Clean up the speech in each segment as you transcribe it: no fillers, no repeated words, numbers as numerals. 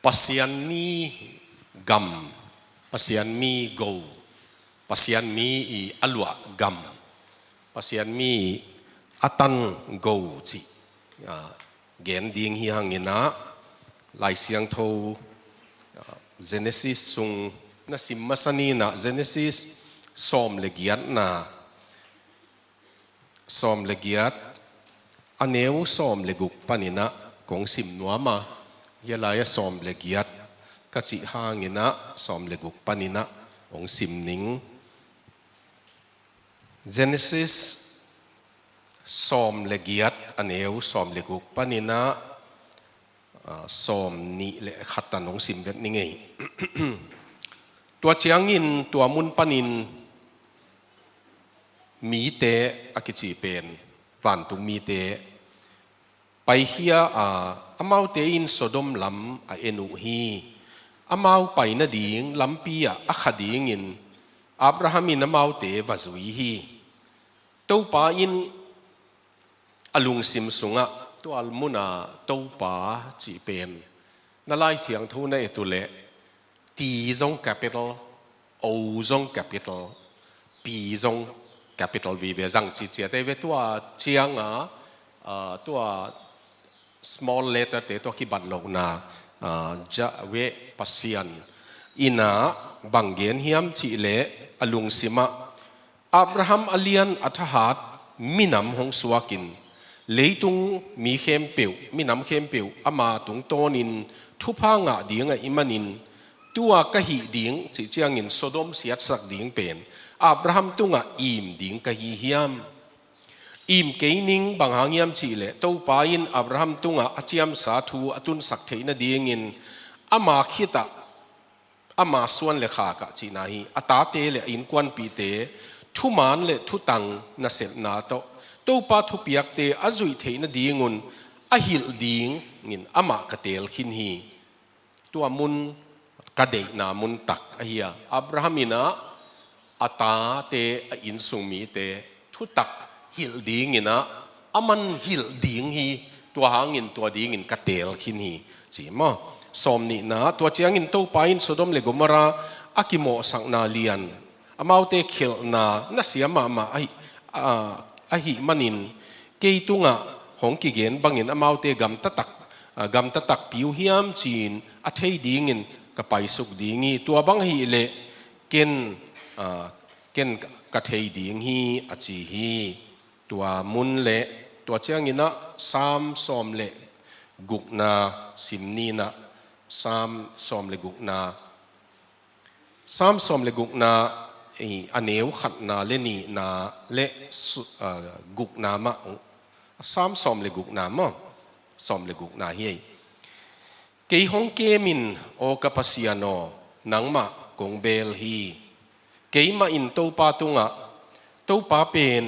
pasian mi gam pasian mi go pasian mi I alwa gam pasian mi atan go chi gen ding hi hangina lai siang tho Genesis sung na simmasani na Genesis som legiat na som legiat aneu som leguk panina kong sim nuama yalaya som legiat kachi hangina som leguk panina ong sim ning Genesis som legiat aneu som leguk panina som ni le khatan ong sim vet ningei tua chiangin tua mun panin mi te akichi pen van tu mi te pai hia amau te in Sodom lam a enu hi amau pai na ding lampia a khading in Abraham in amau te vazui hi to pa in alung sim sunga to almuna to pa chi pen na lai chiang thu na etule T zong capital O zong capital P zong capital vi ve zang chi chia te ve tua chiang tua small letter te to ki ban lo na ja we pasian ina banggen hiam chi le alung sima Abraham alian athahat minam hong suakin leitung mi khem peu minam khem peu ama tung tonin thupa nga dinga imanin tua kahi ding chi chiangin Sodom siat sak ding pen Abraham tunga im ding kahi hiam im keining banghangiam chi le to pain Abraham tunga achiam sa thu atun sak theina dingin ama khita ama suan le kha ka chi na hi ata te le in kwan pi te thu man le thu tang na sel na to pa thu piak te azui theina dingun a hil ding ngin ama katel khin hi tua mun kadei na mun tak ahia Abraham ina ata te in sumi te thu tak hil ding ina aman hil ding hi tua hangin tua ding in katel khin hi chi ma som ni na tua chiang in to pain Sodom le Gomora akimo sang na lian amau te khil na siama ma ahi manin keitunga hongki gen bangin amau te gam tatak piu hiam chin a thei ding in kapai suk dingi tua bang hi le ken ka thei ding hi achi hi tua mun le tua chiang ina sam som le gukna simni na sam som le gukna aneu khat na le ni na le gukna ma sam som le gukna ma som le gukna hi kei hong kemin o kapasiano nangma kong bel hi kei ma in to pa tunga to pa pen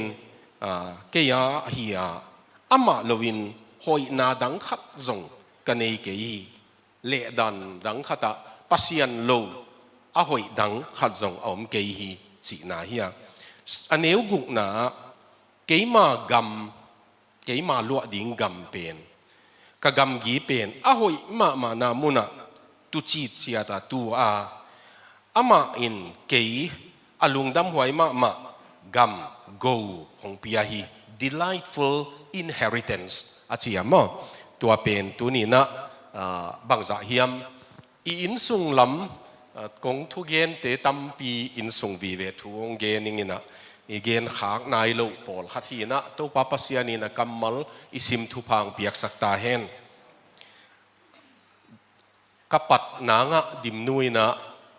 keya hiya ama lovin hoi na dang khat zong kanei kei le dan dang khata pasian lo a hoi dang khat zong om kei hi chi na hiya aneu guk na kei ma lo ding gam pen ka gam gi pen a hoi ma na muna tu chi chia ta tu a ama in kei alung dam huai ma gam go hong pia hi delightful inheritance achia mo tua pen tu ni na bangza hiam I in sung lam kong thu gen te tampi in sung vi ve thu ong gening ina igen khak nai lo pol khathina to papa siani na kammal isim thu phang piak sakta hen kapat nanga dimnuina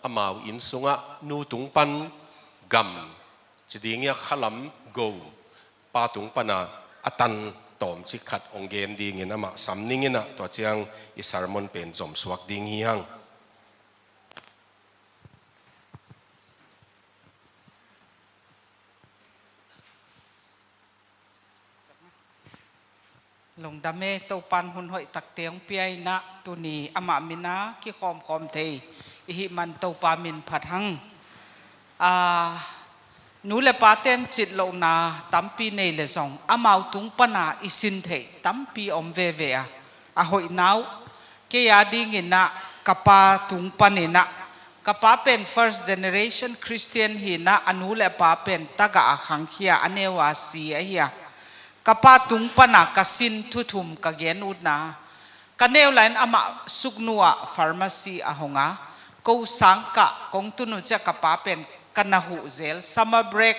amau in sunga nu tung pan gam chidingia khalam go pa tung pana atan tom chi khat ong gen ding ina ma samning ina to chiang I sermon pen jom suak ding hi hang lồng đam mê tàu pan hun hội tắc tiếng piai na tu ni ama mina ki khom thei hi man tàu pa min phat hang nu le paten chit lo na tampi nei le zong amau tung pana isin thei tampi om ve ve a hoi nau ke ya ding ina kapa tung panina kapa pen first generation Christian hi na anu le pa pen taga akhang khia anewa si a hiya kapa tung pana kasin thuthum ka gen udna kaneu line ama suknuwa pharmacy ahonga ko sangka kong tunu cha kapa pen kanahu zel summer break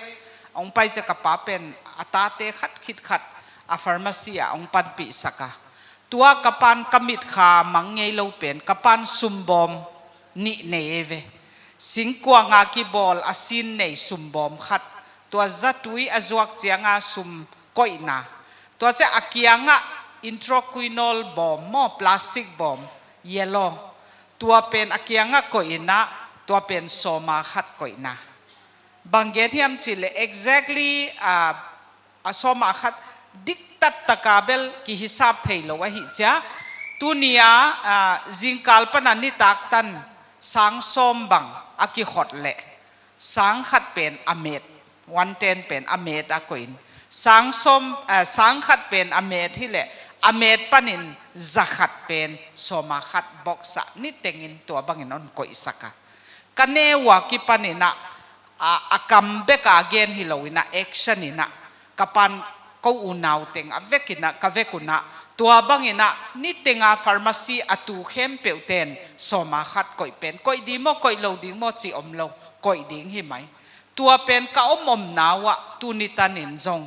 ong pai cha kapa pen atate khat khit khat a pharmacy a ong panpi saka tua kapan kamit kha mangnei lo pen kapan sumbom ni neve singkwa nga ki bol asin nei sumbom khat tua zatui azuak chianga sum koina tua cha akianga intraquinol bomb mo plastic bomb yellow tua pen akianga koina tua pen soma khat koina banget hiam chile exactly a soma khat tat takabel ki hisab thailo wa hi cha tunia jingkal panan ni taktan sang sombang aki khotle sang khat pen amet 110 pen amet a koin sang khat pen amet hi le amet panin zakhat pen soma khat boxa ni tengin to bangin on koi saka kanewa ki panina akambe ka again hilowina action ina kapan ko unaw teng avekina kavekuna tua bangina ni tenga pharmacy atu khem peuten soma khat koi pen koi di mo koi lo ding mo chi omlo koi ding hi mai tua pen ka om nawa tunitanin jong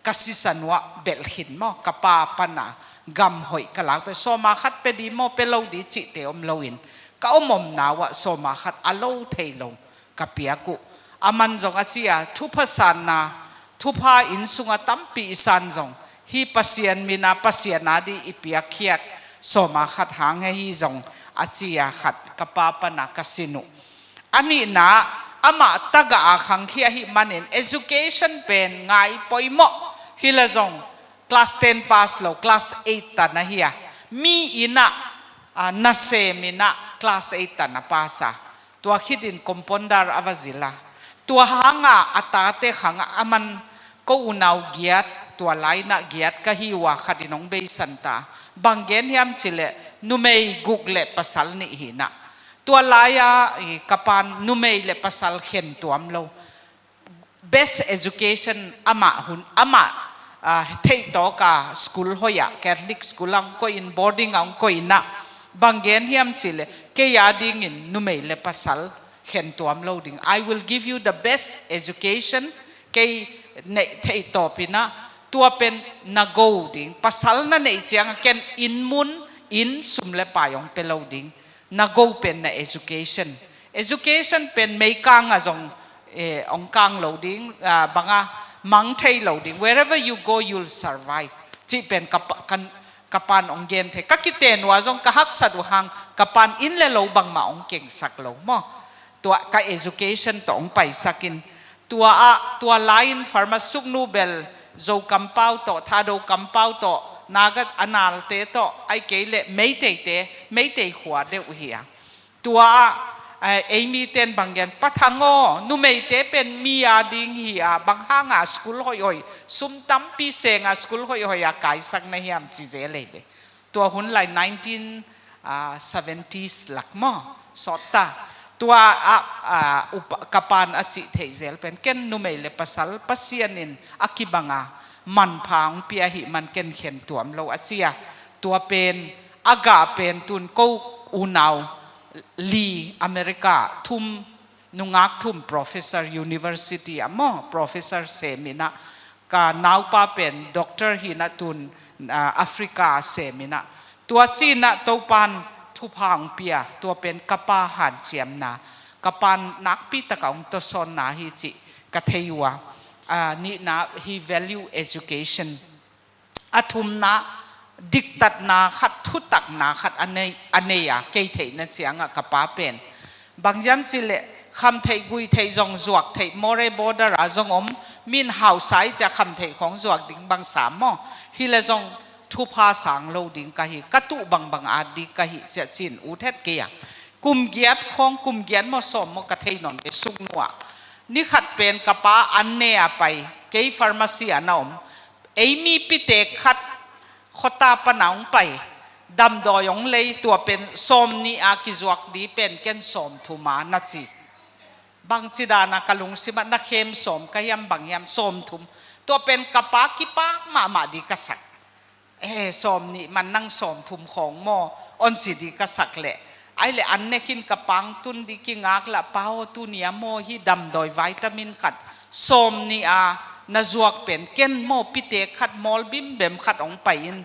kasisanwa belhin mo kapa pana gam hoi kala pe soma khat pe di mo pe lo di chi te omloin ka om nawa soma khat alo thailo kapiaku aman jong achia thupasan na thupa insunga tampi isan jong hi pasian mina pasianadi ipiakhiat soma khat hang hi jong achia khat kapapa na kasinu ani na ama taga akhang khia hi manin education pen ngai poimo hila jong class 10 pass lo class 8 ta na hiya mi ina na se mina class 8 ta na pasa tua khidin kompondar avazila tua hanga atate khanga aman ko unaw giat tua laina giat kahiwa khadinong be santa bangen hiam chile numei google pasal ni hina tua laya kapan numei le pasal khen tuam lo best education ama thei to ka school hoya catholic school ang ko in boarding ang ko ina bangen hiam chile ke yading in numei le pasal khen tuam lo ding I will give you the best education ke nei thei topina tua pen nago ding pasal na nei chiang ken inmun in sumle payong peloding nago pen na education pen may kang azong ong kang loading banga mang thei loading wherever you go you'll survive chi pen kapan ong gen the kakiten wa jong kahak saduhang kapan inle lo bang ma ong keng sak lo mo tua ka education to ong pai sakin tua line pharmasuk nubel zo kampau to thado kampau to nagat anal te to ai keile meitei khwa de uhia tua amy ten banggen pathango numeite pen mia ding hia banghanga school hoi sum tampi senga school hoi ya kai sak na hiam chi je lebe tua hun lai 1970s lakmo sota tua kapan achi theizel pen ken numei le pasal pasianin akibanga man phang pia hi man ken khen tuam lo achia tua pen aga pen tun ko unaw li america thum nungak thum professor university amo professor semina ka naupa pen doctor hina tun africa semina tua china topan thupang pia tua pen kapa han chiam na kapan nakpi takaung to son na hi chi katheiwa ni na he value education athum na diktat na khat thutak na khat aneya ke thei na chianga kapa pen bangjam chile kham thei gui thei jong zuak thei more border a jong om min hausai cha kham thei khong zuak ding bang samo hile jong thupa sang lo ding ka hi katu bang adi ka hi cha chin u thet ke ya kum giat khong kum giat mo som mo ka thei non be sungwa ni khat pen kapa anne apai ke pharmacy anaom amy pite khat khota panaung pai ดำดอยองเลยตัวเป็นสมนี่อากิจวักดีเป็นเก่นสมทุมานาจีบางจิดานากลุงสิมันนักเข้มสมกยำบางยำสมทุมตัวเป็นกระปากิปากมาดีกษักสมนี่มันนั่งสมทุมของหม้ออันจีดีกษักแหละไอ้เลยอันเนกินกระปังตุนดีกิงากละเป้าตุเนียโมฮีดำดอยวิตามินขัดสมนี่นาจวกเป็นเก่นโมปิเตขัดมอลบิมเบมขัดองไปอิน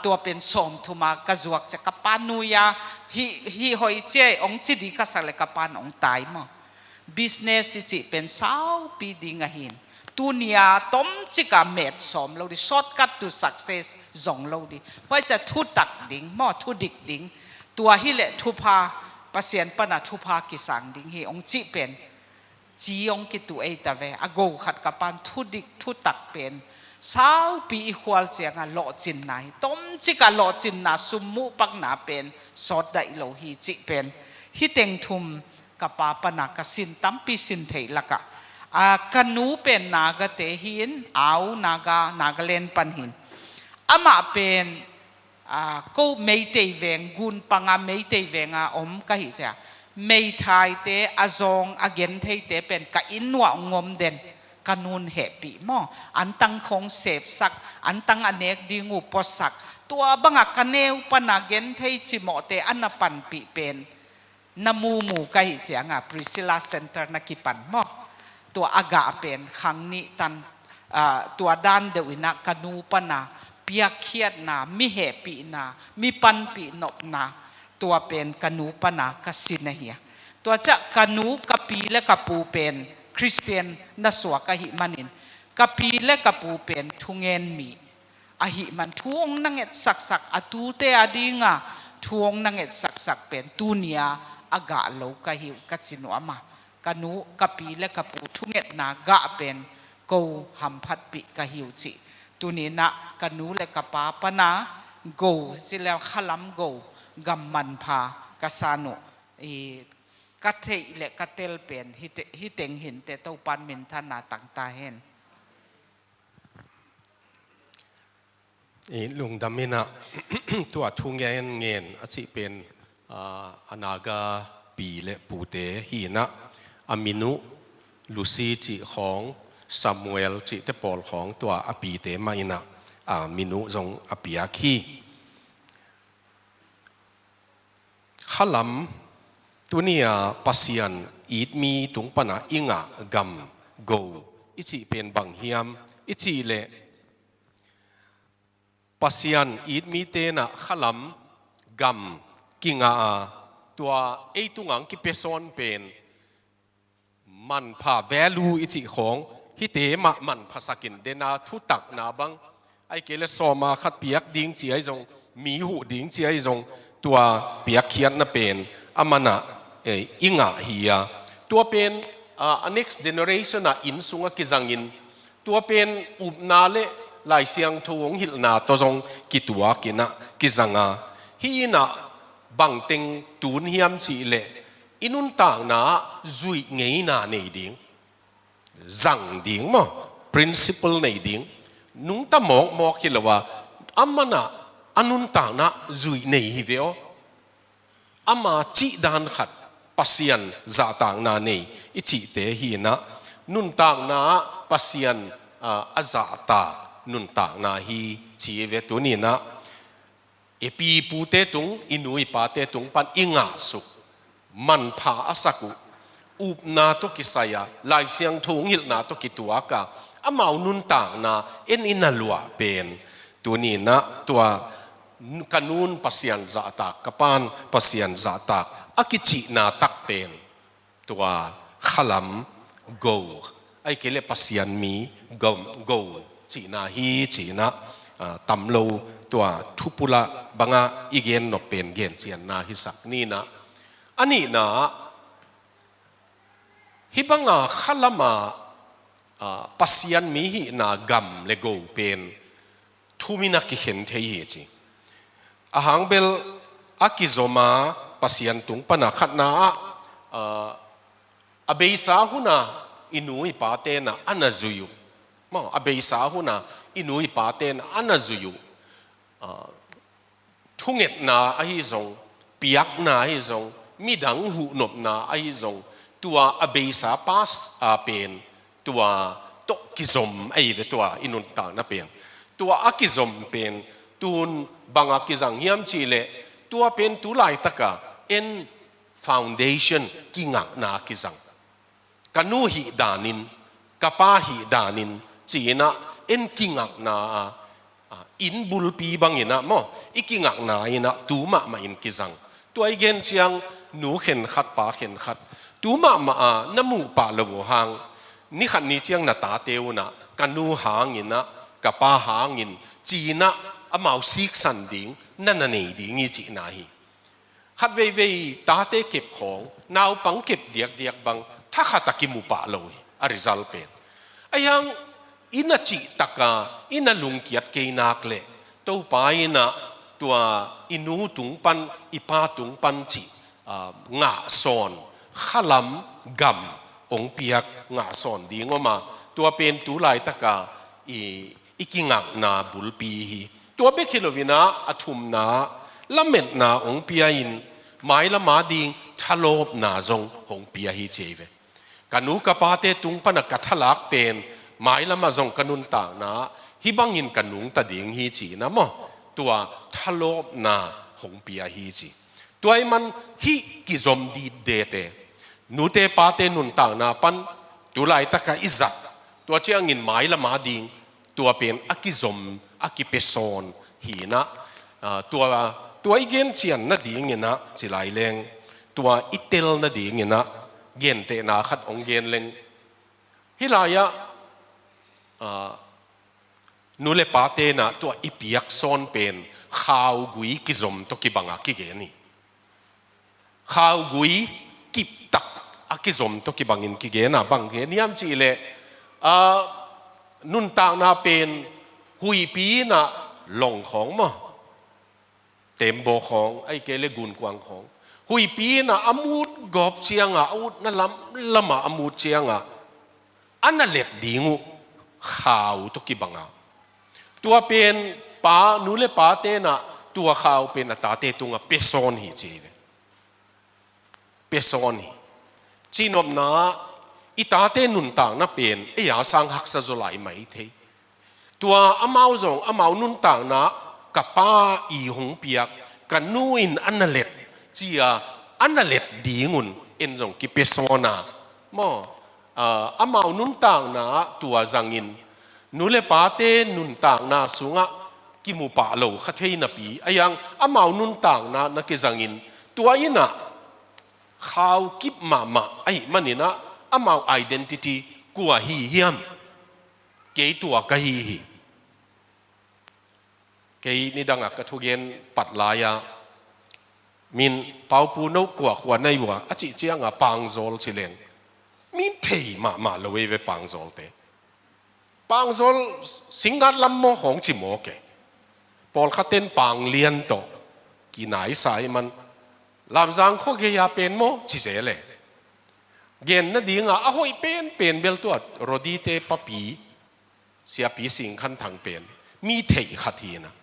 ตัวเป็นสมทุมากระจวกจะกระปานุยาฮีหอยเจองจีดีกษักเลยกระปานองตายมั้ง business จิเป็นสาวปีดีงหินตุเนียต้มจิกาเม็ดสมเราดิ shortcut to success จงเราดิเพราะจะทุตักดิ่งมั่วทุดิกดิ่งตัวฮิเลทุพาปัสเซียนปนาทุพากิสังดิ่งฮีองจิเป็นจีองกิตุเอตาเวอโกขัดกับปานทุดิกทุตักเป็นสาวปีอีควอลเจียงโลจินไหนต้มจิกาโลจินนาสุมุปักนาเป็นสอดได้โลฮีจิเป็นฮิเต็งทุมกับปาปนากสินตั้มปีสินเทลกะกันูเป็นนากเตหินเอานากเลนปันหินอามาเป็นก็ไม่เตยเวงกุนปังอาไม่เตยเวงอมกะหิเสียไม่ทายเตอจงอเกนเทยเตเป็นกะอินวงงมเด่นกันูนเฮปีมออันตังคงเสพสักอันตังอเนกดิงูปอสักตัวบังกันเนวปนาเกนเทยจิโมเตอันนปันปีเป็นนามูมูกะหิเจียงปริซิลาเซ็นเตอร์นักกิปันมอตัวอากาเป็นครั้งนี้ตันตัวด้านเดวินักกันูปนาเปียกเขียดนามิเหปีนามิปันปีนบนาตัวเป็นกันูปนากสินเหียตัวจะกันูกะปีและกะปูเป็นคริสเตียนนสวกะหิมันินกะปีและกะปูเป็นทุงเงินมีอหิมันทวงนังเอ็ดสักอตูเตอดีงาทวงนังเอ็ดสักเป็นตูเนียอากาโลกะหิวกัสินวมากันูกะปีและกะปูทุงเอ็ดนากะเป็นกูหัมพัดปีกะหิวจิตุนีนะกันูและกะปาปนากูสิแล้วขลัมกูกัมมันพากะสานุกะเทและกะเตลเป็นฮิเต็งเห็นแต่เต้าปันมินทนาต่างตาเห็นลุงดำมินะ ตัวทุงเงินอาศิเป็นอนากาปีและปูเตหีนะอามินุลูซีจิของซามูเอลจิเตปอลของตัวอปีเตมาอินะอามินุจงอปีอาคีขลัมตัวนี้ปัสยันอีดมีตุงปนาอิงะกัมโกอิจิเป็นบังเฮียมอิจิเลปัสยันอีดมีเตนะขลัมกัมกิงาตัวไอตุงังกิเปซอนเป็นมันพา value อิจิของฮิเตมะมันภาษากินเดนาทุตักนาบังไอเกลสอมาขัดเปียกดิ้งเจียจงมีหูดิ้งเจียจงตัวเปียกเขียนน่ะเป็นอามานะอิงะเฮียตัวเป็นnext generation อินสุงกิจังอินตัวเป็นอุบนาเลหลายเสียงทวงหิลนาตัวจงกิตัวกินะกิจังฮีนะบังเต็งตูนเฮียมจีเลอินุนต่างนะจุยเงยนาในดิ่งจังดิ่งมั้ง principle ในดิ่งนุ่งตามองคิดว่าอามานะอนุนต่างนะจุยในฮิเวออามาจีดานขัดปัสยันจะต่างนาในอิจิเตหีนะนุนต่างนะปัสยันอาจะตานุนต่างนะฮีจีเวตุนีนะเอปีปูเตตุงอินุยปาเตตุงปันอิงาสุมันพาอาศักุอุบนาตุกิสายาลายเสียงทงหิลนาตุกิตัวกะอามานุนต่างนะเอ็นอินาลัวเป็นตัวนี้นะตัวกันูนปัสยันจะตากกับปานปัสยันจะตากอากิจินาตักเป็นตัวขลัมโกไอเกลปัสยันมีโกจีนาฮีจีนะตำโลตัวทุปุระบังอีเกนนกเป็นเกนเจียนนาฮิสักนี่นะอันนี้นะฮิบังขลัมปัสยันมีฮีนากัมเลโกเป็นทุมินักเห็นเทียจีอาหังเบลอากิโซมาปัสยันตุงปนาขัดนาอเบยสาหุนาอินุยปาเตนะอันนาจุยุมาอเบยสาหุนาอินุยปาเตนะอันนาจุยุท ทุ่งเอ็ดนาไอ้ทรงเปียกนาไอ้ทรงมีดังหูนบนาไอ้ทรงตัวอเบสาปาสเป็นตัวตกิซมไอ้ตัวอินุนตานะเป็นตัวอากิซมเป็นตูนบางอากิจังเฮียมจีเลตัวเป็นตัวลายตะกะเอ็นฟาวเดชั่นกิงักนากิจังกันนูหิดานินกะปาหิดานินจีนะเอ็นกิงักนาอินบุลปีบางอินะมออีกิงักนาอินะตูมามาอินกิจังตัวไอเกนเชียงหนูเข็นขัดปาเข็นขัดตูมาน้ำมูปาละวหางนี่ขัดนี้เชียงนาตาเตียวนะกันนูหางอินะกะปาหางอินจีนะอามาซิกสันดิงนั่นน่ะนี่ดิงี้จีนาฮีขัดเว่ยตาเตเก็บของนาวปังเก็บเดียกบังถ้าขัดตะกิมูปะเลยอาริซัลเป็นไอ้ยังอินาจิตะกาอินาลุงเกียดเกนักเล่ตัวไปนะตัวอินูตุงปันอิปาตุงปันจิงาซอนขลัมกัมองเปียกงาซอนดีงว่ามาตัวเป็นตัวลายตะกาอีกิงักนาบุลปีฮีตัวเบคิโลวินาอทุมนาละเม็ดนาองเปียอินหมายละมาดิงทะโลบนาจงองเปียฮีเจเวกันนูกะปาเตตุงปนักกะทะลักเป็นหมายละมาจงกันุนต่างนะฮิบังอินกันนุงตะดิงฮีจีนะมอตัวทะโลบนาองเปียฮีจีตัวไอ้มันฮิกิซอมดีเดเตนูเตปาเตนุนต่างนะปันตัวลายตะกะอิจัดตัวเจียงอินหมายละมาดิงตัวเป็นอากิซอมอากิเปซอนหีนะตัวอีเกนเชียนน่ะดีเงี้ยนะจิไลเลงตัวอิเตลน่ะดีเงี้ยนะเกนเตนาขัดองเกนเลงฮิลายะนูเลปาเตนะตัวอิปิยักซอนเป็นข้าวกุยกิซอมตัวกิบังอากิเกนี่ข้าวกุยกิบตักอากิซอมตัวกิบังอินกิเกนะบังเกนี่ยามจีเลนุนต่างนาเป็นหุยปีน่ะหลงของมั้งเต็มโบของไอ้เกลกุนกวางของหุยปีน่ะอามูดกอบเชียงอ่ะอามูดนั่นละมาอามูดเชียงอ่ะอันนั้นเล็ดดีงูข่าวตุกิบังอ่ะตัวเป็นป้านูเลป้าเตน่ะตัวข่าวเป็นตาเตตุงอ่ะเปซอนฮีจีเปซอนฮีจีนอมนาอีตาเตนุนต่างน่ะเป็นไอ้ยาสังหักสะจลายไหมเทตัวอามาจงอามานุนต่างนะกับป้าอีหงเปียกกันนูอินอันนั่นเล็ดเจียอันนั่นเล็ดดีงุนเอ็นจงกิเปโซนาหม้ออามานุนต่างนะตัวจังอินนูเลปาเตนุนต่างนะสุงะกิมูปะโลขัดเฮนปีไอ้ยังอามานุนต่างนะนักจังอินตัวอินะข้าวกิบมาไอ้มันนี่นะอามาไอดีนิตี้กัวฮีเฮียมเกยตัวกะฮีเกยนี่ดังกะทุเกนปัดลายามินเปาปูนกว่าขวานในวัวอาจิเจียงปังโซลชิเลงมินเทมาเลเวปังโซลเตปังโซลสิงกัดลำโมของจิโมเกปอลขัดเต้นปังเลียนโตกินไหนสายมันลำจังข้อเกียเป็นโมจิเจเลเกนนั่นดีงะahoyเป็นเบลตัวโรดีเตปปีเสียปีสิงขันทางเป็นมีเทขัดทีนะ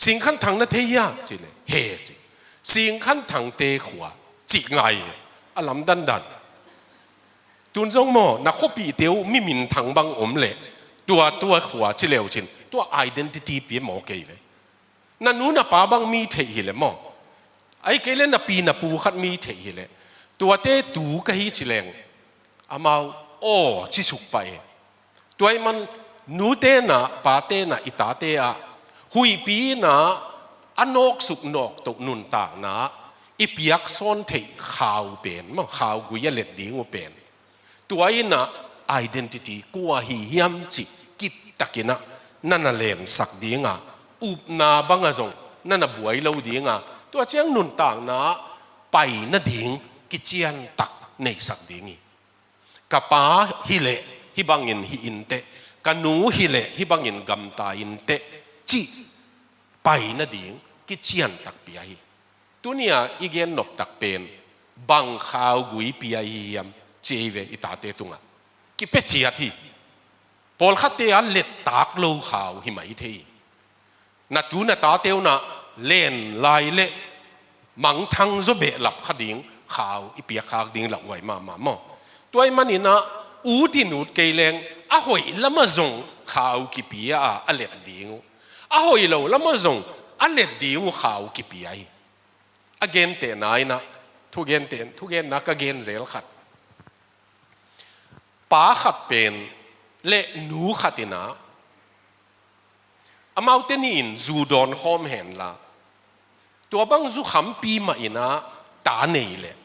สิงขันทางนั่นเทียจิเลยเฮจิสิงขันทางเตขวาจิไงอลัมดันตุนจงโมนักข้อปีเตียวมีมินทางบังอมเละตัวขวาจิเลวจินตัว identity เปียหมอเกยเลยนั่นนู้นป้าบังมีเทหิเลยหมอไอ้เกลน่ะปีน่ะปูขัดมีเทหิเลยตัวเตตูกะฮิจิเลงอามาโอ้จิสุกไปตัวมันนูเตน่ะปาเตน่ะอิตาเตอะหุยปีน่ะอนอกสุกนอกตกนุนตากน่ะอิปยักซ้อนเทข่าวเป็นมั้งข่าวกุยเล็ดดีงูเป็นตัวน่ะ identity กัวหิยมจิกิบตะกินะนั่นน่ะเลนสักดีงะอุบนาบังอะจงนั่นน่ะบวยเราดีงะตัวเจียงนุนตากน่ะไปน่ะดิงกิเจียนตักในสักดีงี้กับป้าฮิเลฮิบังอินฮิอินเตกันนูฮิเลฮิบังอินกัมตาอินเตจีไปน่ะดิงกิเจียนตักปียฮีตัวเนี้ยอีเกนนบตักเป็นบังข้าวกุยปียฮียมเจเวอิตาเตตุงะกิเปจียทีพอลขัดเตียเล็ดตากโลข่าวหิมะอิเทนัดดูนัดตาเตียวนะ เล่นลายเละมังทังจะเบะหลับขดิ่งข่าวอีเปียขากดิ่งหลับไว้มาหม้อตัวไอ้มันนี่นะอูที่นูดเกลงอ่ะหอยละมาส่งข่าวกิเปียอ่ะเล็ดดิ่งอ่ะหอยเราละมาส่งอ่ะเล็ดดิ่งข่าวกิเปียอ่ะเกณฑ์เตะนายนะทุกเกณฑ์นักเกณฑ์เซลขัดป้าขัดเป็นเละหนูขัดนะอามาเตนินจูดอนหอมเห็นละตัวบังจูขำปีมาอินะตาเนยเลย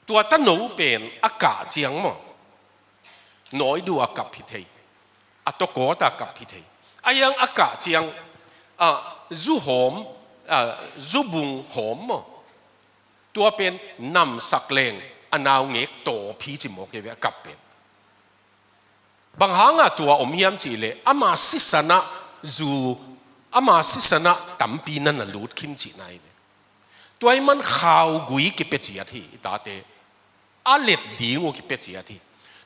ตัวตั้งหนูเป็นอากาศเจียงมั้งน้อยดูอากาศพิเทยอัตโกตอากาศพิเทยอายังอากาศเจียงจูหอมจูบุงหอมมั้งตัวเป็นนำสักเลงอนาวเงกโตพีจิโมเกเวกับเป็นบางหางตัวอมเฮียมจีเลอามาสิสนะจูอามาสิสนะตั้มปีนั่นลูดขิมจีนายตัวไอ้มันข่าวกุยกิเปจีอาทีตาเตอาเล็ดดีงูกิเปจีอาที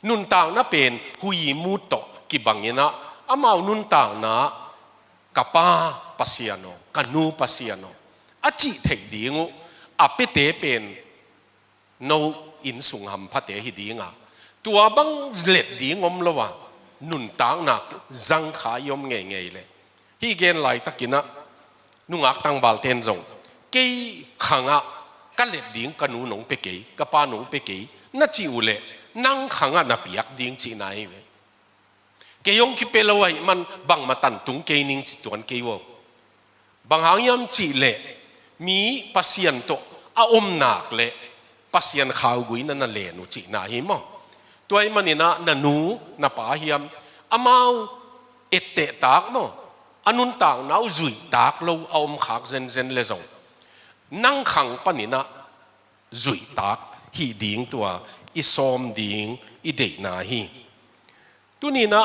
นุนต่างน่ะเป็นหุยมูโตกิบังเงินะอามานุนต่างน่ะกับป้าปัสยาโนกันูปัสยาโนอาจิเทดีงูอาเปเตเป็นโนอินสุงหำพัเตหิดีงาตัวบังเล็ดดีงอมละวะนุนต่างนักจังขายมเงยเลยฮีเกนไลตะกินะนุงอักตังบาลเทนจงเกยขังอะกันเล็ดดีงกันนูนงเปเกยกับป้านงเปเกยนั่นจิวเลนั่งขังอะนับยักดีงจีนายเวเกยงคิเปลวัยมันบังมาตันตุงเกยนิงจิตวนเกยวบางหางยามจีเลมีปัสยันโตอาอมนักเลปัสยันข่าวกุยนั่นเลนุจีนาหิมะตัวไอ้มันนี่นะนันูนับปาเฮียมอามาเอตเตตากมั้งอนุนต่างน้าจุยตากเราเอาอมขากเซนเลส่งนั่งขังปนินะจุยตากฮีดิ่งตัวอีซอมดิ่งอีเดนาฮีตัวนี้นะ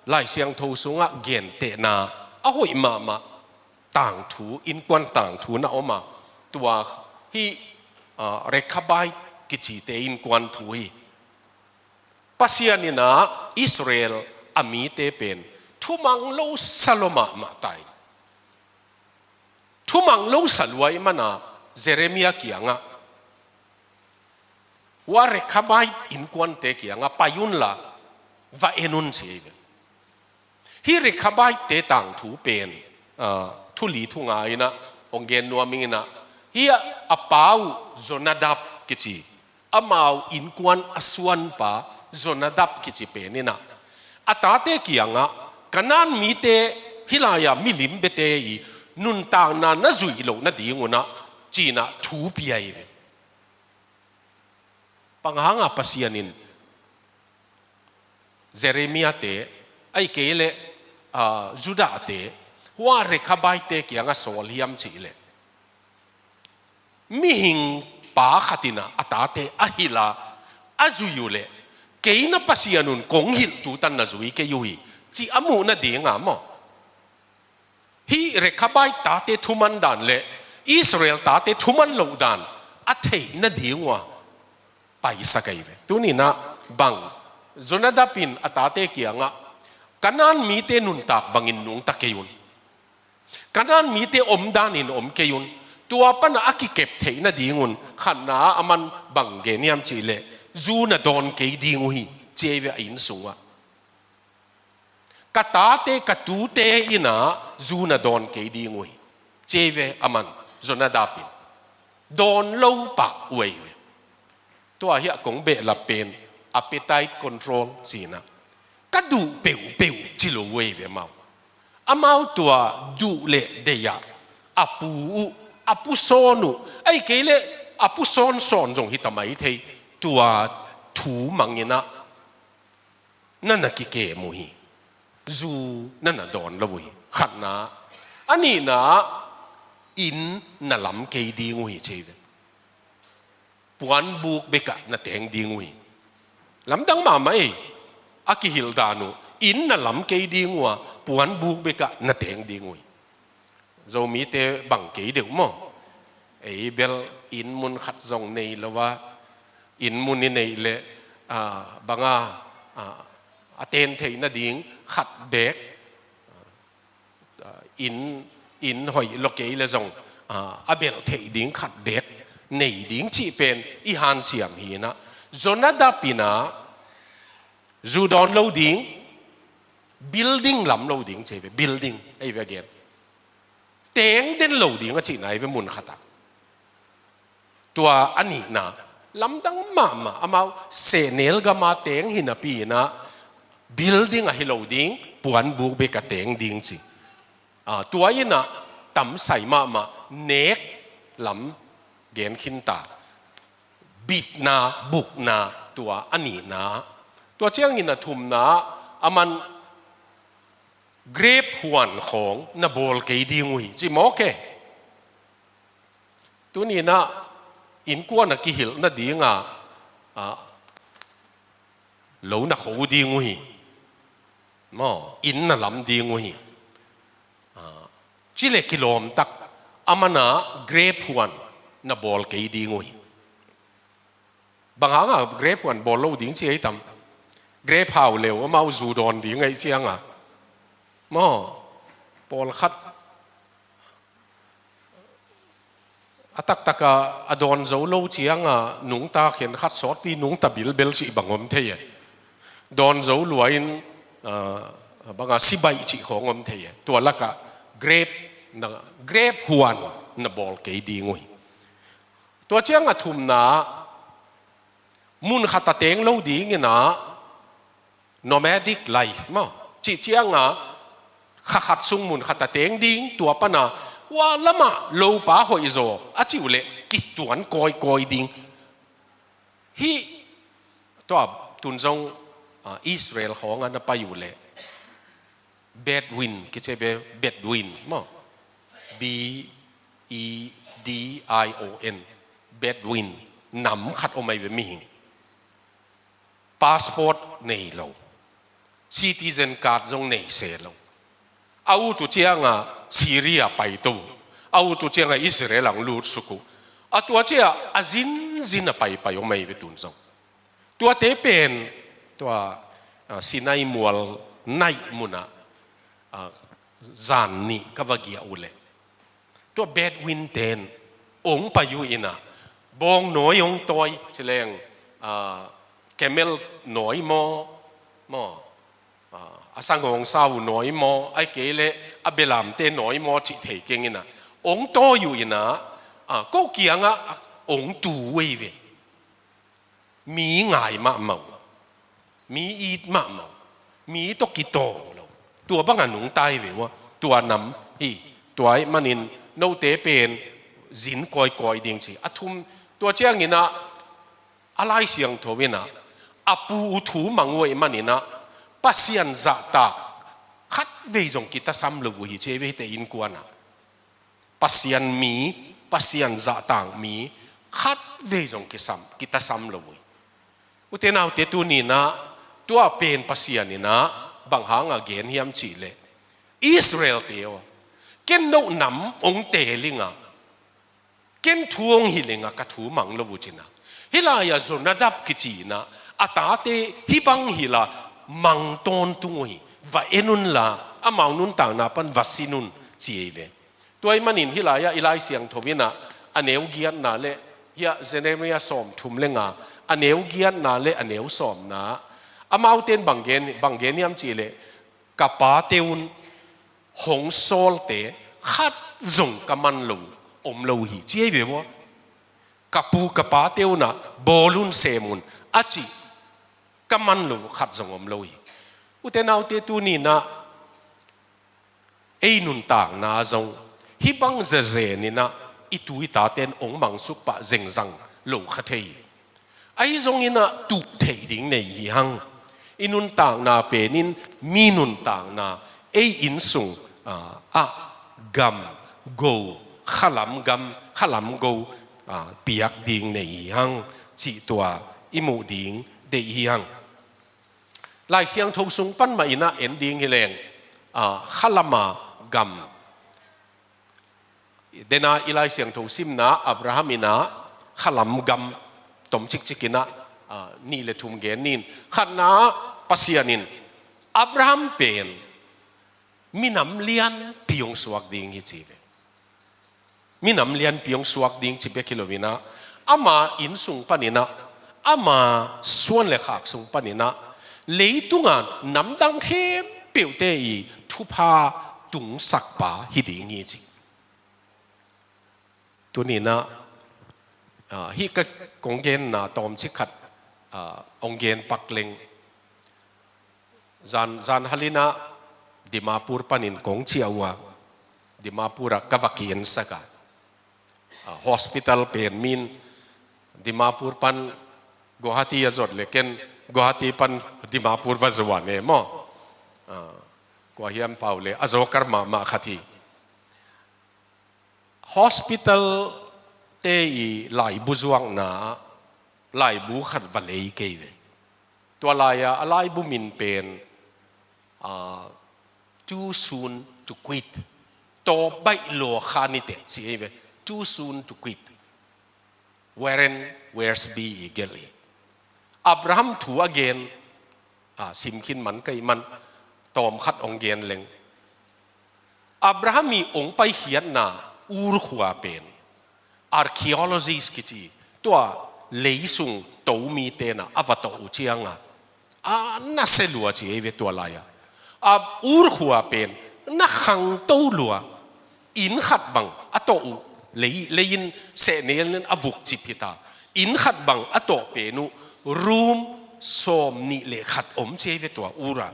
หลายเสียงทูสุงะเกณฑ์เตนาเอาหอยมาต่างถูอินกวนต่างถูนะออกมาตัวฮีเรคบายกิจิเตอินกวนถูฮีปัสยานินะอิสราเอลอามีเตเป็นทุมังโลสโลมาตายทุมังโลสลวยมันนะเจเรมียาเกียงะว่าเรคบายอินกวนเตเกียงะปายุนละว่าเอนุนเสียฮีเรคบายเตต่างถูเป็นทุลีทุงายนะองเกนนัวมิงนะฮีอาปาวโจนาดับกิจิอามาอินกวนอสวนปาโจนาดับกิจิเป็นนี่นะอาตาเตเกียงะกันนั้นมีเตฮิลายามิลิมเบเตอีนุนต่างนั้นน่าจุยโลน่าดีงุนะจีน่ะถูปีไอเวปังหางปัสยานินเจเรมียาเตไอเกเลจูดาเตว่าเรคบายเตเกียงะโซลิยมจีเลมิหิงปาขัตินะอาตาเตอหิลาอาจุยุเลเกยน่ะปัสยานุนกงหิลตูตันน่าจุยเกยุยจีอามูน่ะดีงามอ่ะฮีเรคบายตาเตทุมันดันเลอิสราเอลตาเตทุมันโลดันอัฐิน่ะดีงว่ะไปสักไงเวตัวนี้นะบังจนดับปินอัตาเตเกียงะกันนั้นมีเตนุนตักบังอินนุงตะเกยุนกันนั้นมีเตอมดานินอมเกยุนตัวปนอากิเก็บเทน่ะดีงุนขันนาอามันบังเกเนียมจีเลจูน่ะโดนเกยดีงุยเจเวอินสุงะกตาเตกตูเตอินะจูน่ะโดนเกยดีงุยเจเวอามันจนดับปินโดนเล่าปากอวยตัวเหี้ยกงเบะละเป็น appetite control สินะก็ดูเปวจิโลเวเวมาอามาตัวดูเลเดียอาปูโซนุไอ้เกเลอาปูโซนจงฮิตาไม่เทตัวถูมังเงนะนั่นน่ะกิเกมุฮีจูนั่นน่ะโดนละวุยขัดนะอันนี้นะอินน่ะลำเกยดีงุยเชฟปวนบุกเบกะน่ะแตงดีงุยลำดังมาไหมอากิฮิลดานุอินน่ะลำเกยดีงัวปวนบุกเบกะน่ะแตงดีงุยเรามีแต่บังเกยเดียวมั้งไอ้เบลอินมุนขัดจงในละว่าอินมุนนี่ในเละบางอาเตนเทน่ะดิ้งขัดเบกอิน อินหอยโลเกยเลยจงอาเบลเทดิ้งขัดเด็กในดิ้งจีเป็นอีฮันเสียมหีนะจนนัดปีนะจูดอนโลดิ้ง building ลำโลดิ้งใช่ไหม building ไอ้เวกเกนเต็งเด่นโลดิ้งก็จีไหนเวมุนขัดตัวอันนี้นะลำตั้งมาอามาเซเนลก็มาเต็งหินปีนะ building อะฮิโลดิ้งปวนบุกเบกเต็งดิ้งจีตัวยินะตั้มใส่มาเนกลำเกนขินตาบิดนาบุกนาตัวอันนี้นะตัวเจ้ายินะทุ่มนะอามันเกรฟหวนของนบอลเกยดิ้งวิจีโมเกตัวนี้นะอินกวนนักกิฮิลนัดดิ้งเหลวนักหูดิ้งวิมออินน่ะลำดิ้งวิจิเลกิโลมตักอามันนะเกรฟหวนนบอลเกยดิ้งวิบางครั้งเกรฟหวนบอลโลดิ้งเชี่ยตั้มเกรฟเผาเร็วมาเอาจูดอนดิ้งไงเชียงมอบอลคัดตักอดอนโจโลเชียงหนุ่งตาเขียนคัดสอดปีหนุ่งตาบิลเบลจีบังอมเทียดอนโจลวยบางสิบใบจีของอมเทียตัวละกะเกรฟหวนนบอลเกยดีงวยตัวเชียงทุ่มนามุนขัดเต็งโลดีเงี้ยนะ nomadic life มั้งจีเชียงขัดซุงมุนขัดเต็งดิ้งตัวปนาว่าละมาโลป้าหอยโซอาจิวเล่กิตวนกอยดิ้งฮีตัวตุนจงอิสราเอลของอันนั้นไปอยู่เล่เบดวินกิเชเบเบดวินมั้ง B E D I O N เบดวินนำขัดออกมาเป็นมิหิงพาสปอร์ตในเราซิติเซนการ์ดจงในเสเราเอาตัวเจียงซีเรียไปตัวเอาตัวเจียงอิสราเอลหลังลูดสุกุเอาตัวเจียจินไปออกมาเป็นตุนจงตัวเตเป็นตัวสินายมัวไนมุนะจานนี่ก็ว่าเกี่ยวเลยตัวเบดวินเทนองไปอยู่อินะบองหน่อยองตอยเฉลงแคมเมลหน่อยมอสังของสาวหน่อยมอไอเกเลอเบลามเตหน่อยมอจิเทเก่งอินะองโตอยู่อินะก็เกี่ยงองตูเวเวมีง่ายมาเมามีอีดมาเมามีตกิโตเราตัวบ้างหนุ่งตายเววะตัวนำฮีตัวไอ้มันนินโนเตเป็นจินกอยดิ่งสิอาทุมตัวเจ้างินะอะไรเสียงทวินะอาปูถูมังเวมันนินะปัสยันจัตตาขัดเวจงกิตาซ้ำลูกหิเจเวเตอินกวนะปัสยันมีปัสยันจัตตามีขัดเวจงกิตาซ้ำลูกอุเทนาอุเตตุนีนะตัวเป็นปัสยันนี่นะบางหางเกณฑ์เฮียมจีเลอิสราเอลเตียวเกณฑ์โนนำองเตลิงเกณฑ์ทวงหิลิงกระถูมังลวุจินะฮิลายาจนดับกิจีนะอาตาเตฮิบังฮิลามังตอนตุงหิว่าเอนุนลาอามานุนต่างนาปันวัสินุนจีเวตัวไอ้มันนินฮิลายาอิลายเสียงทวินะอันเนวเกียนนาเลเฮียเจเนเมียสอมทุมเลงอันเนวเกียนนาเลอันเนวสอมนะอามาเอาเต็นบังเกนยามจีเลกับป้าเตอุนหงโซลเตขัดจงกำมันลูอมลูหีเจี๊ยบวะกับปูกับป้าเตอุนะบอลุนเซมุนอาจีกำมันลูขัดจงอมลูหีอุเทนเอาเตตูนีนะเอนุนต่างนาจงฮิบังเจเจนี่นะอิตุยตาเต็นองมังสุปะเจงจังลูขัดเทยไอ้จงนี่นะตุเทดิ่งในหังอินุนต่างนาเปนินมีนุนต่างนาเออินสุงกัมโกขลัมกัมขลัมโกเปียกดิ่งในหังจีตัวอิมูดิ่งเดียงลายเสียงทงสุงปั้นมาอินะเอ็นดิ่งฮิเลงขลัมมากัมเดน่าอิลายเสียงทงซิมนะอับราฮัมอินะขลัมกัมตมจิกนะนี่เลทุมเกนินขันนาปัสยานินอับราฮัมเป็น มีน้ำเลี้ยนปียงสวกดิ่งฮิจีเวมีน้ำเลี้ยนปียงสวกดิ่งจิเบกิโลวินะอามาอินสุงปานินะอามาส่วนเล็กหักสุงปานินะเลยตุงานน้ำดังเข้มเปียวเตยทุพาตุงสักปาฮิดิ่งฮิจีตัวนี้นะฮิกกงเกนนะตอมชิขัดองเกนปักเล็งจานฮัลินะดิมาปูร์ปันินกงเชียวะดิมาปูระกวักเอนสักฮอสพิทัลเป็นมินดิมาปูร์ปันกุวาฮาตียจดเล็กนกุวาฮาตีปันดิมาปูร์วาจวานเอมกัวเฮียมเปาเลอโจกรมาขัดีฮอสพิทัลเตยไหลบุจวงนาไหลบุขัดวันเลยเกยตัวลายอะไรบุมินเป็นtoo soon to quit ต่อไปโลคานิเตสิเอเว too soon to quit where's be eagerly อับราฮัมถูอเกนสิมขินมันก็มันตอมขัดองเกนเล็งอับราฮัมมีองไปเขียนนาอูร์ขัวเป็น archaeologies กิจีตัวเลยสุงตัวมีเตนะอวตารอุเชียงน่าเสลัวจีเอเวตัวลายอูร์ขัวเป็นนักขังตัวลัวอินขัดบังอัตโตเลยยินเสเนลนั้นอบุกจิพิตาอินขัดบังอัตโตเป็นรูมสมนิเลขัดอมเจเวตัวอูระ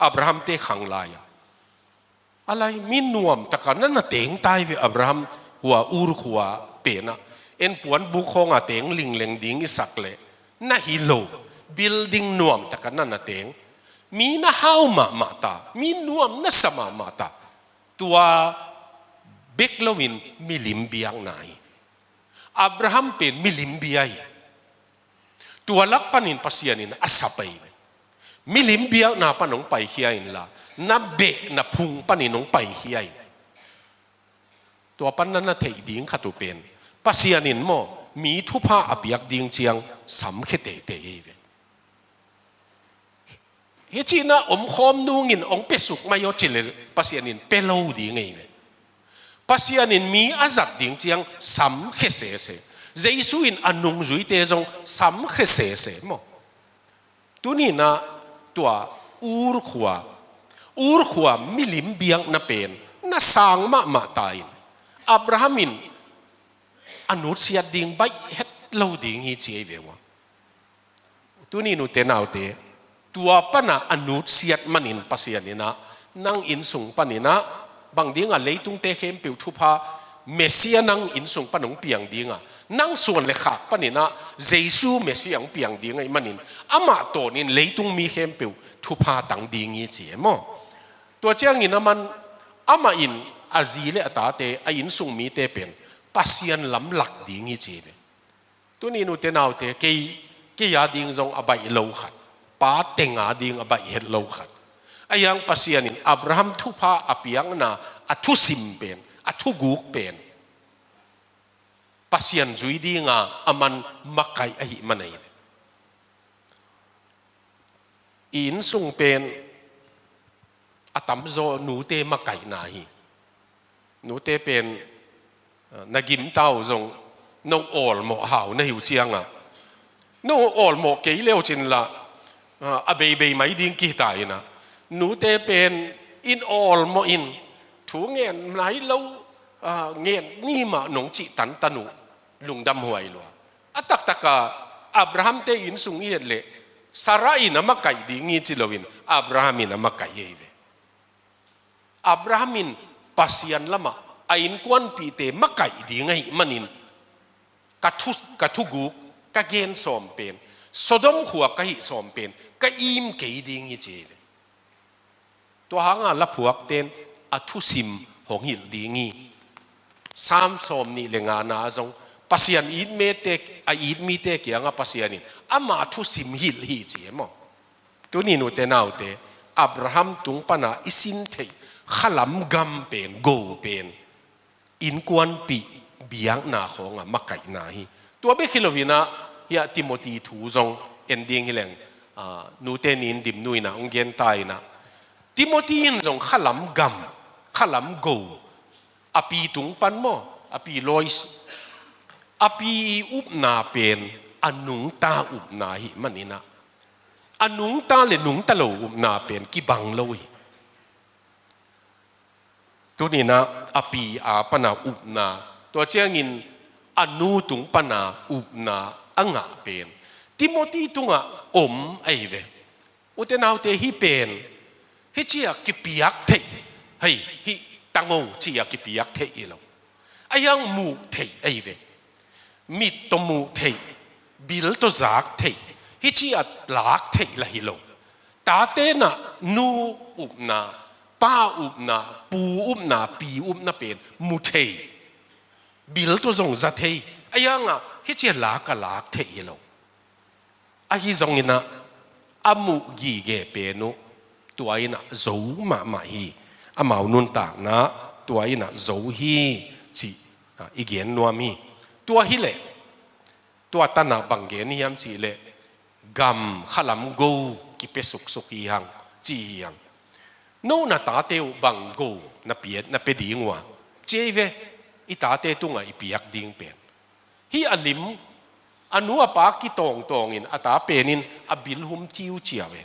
อับราฮัมเตขังลายอะไรมินวมตะกันนั่นน่ะเต็งตายเวอับราฮัมหัวอูร์ขัวเป็นนะเอ็นปวนบุคงเต็งลิงเลงดิ้งอิสักเลยน่าฮิโลบิลดิ้งนวมตะกันนั่นน่ะเต็งมีน่าฮาวมาตามีนวมน่าสมาตาตัวเบกลวินมิลิมเบียงนายอับราฮัมเป็นมิลิมเบียตัวลักปันินปัสยานินอาศัยมิลิมเบียนาปนงไปเฮียอินละนับเบนับพุงปันินงไปเฮียตัวปันนั้นน่ะเทียดิ้งขัดเป็นปัสยานินโมมีทุพาอภิยักดิ้งเจียงสัมเขตเตยเฮจีน่าอมคอมนูงินองเปสุกไม่ยอจิเลปัสยานินเปโลดิ้งไงปัสยานินมีอาจัดดิ้งเจียงสัมเขเสเจสุอินอนุงจุยเตจงสัมเขเสโมตัวนี้นะตัวอูร์ขัวมิลิมเบียงน่ะเป็นน่ะสางมาตายอับราฮัมินอนุเสียดิ้งใบเฮ็ดเล่าดิ้งฮีเจียเววะตัวนี้นูเตนเอาเตตัวปนะอนุเสียมันินปัสยานินะนั่งอินสุงปนินะบางดิ้งเลยตุงเตเข้มเปียวทุพาเมสซิยนั่งอินสุงปนงเปียงดิ้งนั่งส่วนเล็กปนินะเจซูเมสซิยังเปียงดิ้งไอ้มันินอามาโตนินเลยตุงมีเข้มเปียวทุพาตังดิ้งฮีเจียมตัวเจ้างินมันอามาอินอาจีเลอตาเตอินสุงมีเตเป็นปัสยันลำหลักดิ้งฮีเจียตัวนี้นูเตนเอาเตเกียดิ้งจงอบายโลขัดป้าเต็งอาดิ้งอบายเฮโลขัดไอ้ยังปัสยันินอับราฮัมทุพาอภิยังนาอัทุสิมเป็นอัทุกุกเป็นปัสยันจุยดิ้งอามันมักไก่ไอ้มันไอ้อินสุงเป็นอาตัมโซนูเตมักไก่นาฮีนูเตเป็นนักิมเต้าจงนกออลหมอหาวในหิวเชียงนกออลหมอเกยเลวจินละเบย์ไม่ดิ้งกี่ตายนะนูเตเป็นอินออลหมออินถูเงี้ยไหนเราเงี้ยนี่มาหนงจิตันตนุลุงดำหวยลัวตักอับราฮัมเตอินสุงเอียดเละซาราอินมาไก่ดิ้งงี้จิลวินอับราฮัมินมาไก่เยเวอับราฮัมินปัสยันละมาอินควันปีเตมาไก่ดิ้งไงมันินกัทุกุกะเกนสอมเป็นสดมขัวกะหิสอมเป็นกะอิมเกยดิ้งงี้เจตัวหางละพวกเต้นอัทุสิมหงหิลดิ้งงี้สามสอมนี่เลงานาจงปัสยันอินเมเตกอินมีเตกยังปัสยันินอามาทุสิมหิลฮีเจมอตัวนี้นูเตนเอาเตอับราฮัมตุงปนาอิสินเทขลัมกัมเป็นโกเป็นอินกวนปีเบียงนาของมักไก่นาฮีตัวเบคิโลวินะเฮียติโมธีถูจงเอ็นดิ้งฮิเลงนูเตนินดิมนุยนะองเกนไตนะ ติโมธีนจงขลัมกำขลัมกูอปีตุงปันโมอปีลอยส์อปีอุบนาเป็นอนุงตาอุบนาหิมันนี่นะอนุงตาเลยนุงตะโลอุบนาเป็นกิบังโลยตัวนี้นะอปีอาปนาอุบนาตัวเจ้างินอนุตุงปนาอุบนาอังะเป็นติโมธีตุงะอมไอเวอุตนาวเตฮิเป็นฮิเจียกิปิยักเทเฮ้ยฮิตังโอเจียกิปิยักเทอีโลอายังมูเทไอเวมิดตมูเทบิลตัวจากเทฮิเจียลากเทละฮิโลตาเตนะนูอุบนาป้าอุบนาปูอุบนาปีอุบนาเป็นมูเทบิลตัวจงจัดเทอายังอ่ะฮิเจียลากลากเทอีโลอาฮิจงอินะอามุกีเกเปนุตัวอินะโจมาฮีอามาอุนุนตากนะตัวอินะโจฮีจีอีเกนนัวมีตัวฮิเลตัวตันนาบังเกนี่ยามจีเลกัมขลัมกูกิเปสุกสุกีหังจีหังโน่นาตาเตวบังกูนาเปียนาเปดีงัวเจเวอีตาเตตุงอ่ะอีเปียกดิ้งเป็นฮีอลิมอนุอาปากิตองอินอาตาเปนินอบิลหุมจิวเจียเว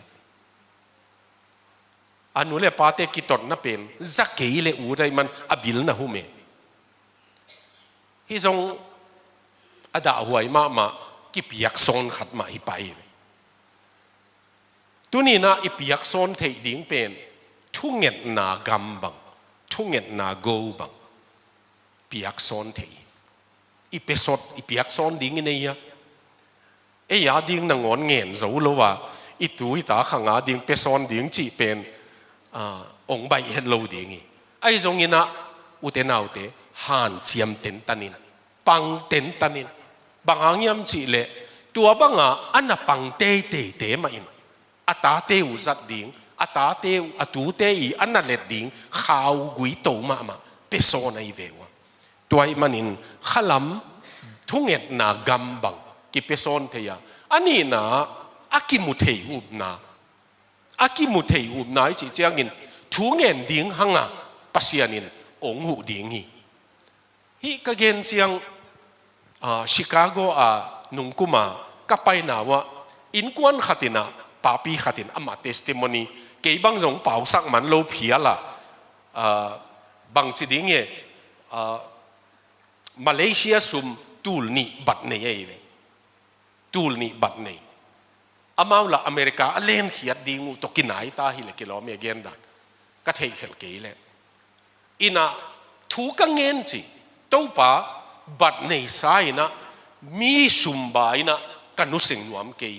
อนุเลปาเตกิตอนน่ะเป็นจักเกยเลอูได้มันอบิลนะหุเมฮิจงอดาหวยมากิเปียกซอนขัดมาฮิไปตัวนี้นะอีเปียกซอนเทดิ้งเป็นทุ่งเงินนากำบังทุ่งเงินนาโกบังเปียกซอนเทอีเปสดอีเปียกซอนดิ้งนี่ยเอ้ยาดิ้งนางอนเงินจะรู้ว่าอีตัวอีตาขังอาดิ้งเปซอนดิ้งจีเป็นองใบเฮลโลดิ้งไอ้ตรงนี้นะอุเทนเอาเตหันเจียมเต็นตันินปังเต็นตันินบางอย่างยำจีเล่ตัวบางอันน่ะปังเตมาอินอัตาเตอุจัดดิ้งอัตาเตวอัตูเตอีอันน่ะเล็ดดิ้งข้าวกุยโตมาเปซอนไอเววตัวไอ้มันอินขลัมทุ่งเอ็ดนากำบังกิเปซอนเทียอันนี้นะอากิมุเทอุบนาอากิมุเทอุบนาจีเจ้างินทุ่งเอ็ดดิ้งหังปัสยานินองหูดิ้งฮีก็เกณฑ์เชียงชิคาโกนุงกุมาก็ไปนาวะอินกวนขัดินะปาปีขัดินอามาเทสติโมนีเกี่ยบางจงเป่าสักมันโลเพียละบางจีดิ้งมาเลเซียซุมตูลนี่บัดเนยเวตูลนี่บัดเนยอามาละอเมริกาเล่นขีดดิ้งตกินไหนตาฮิเลกิโลเมเกนดันก็เทเขลเกยเลยอินะถูกเงินจีตัวป้าบัดเนยสายนะมีสุมบายนะกันนุสิงนวมเกย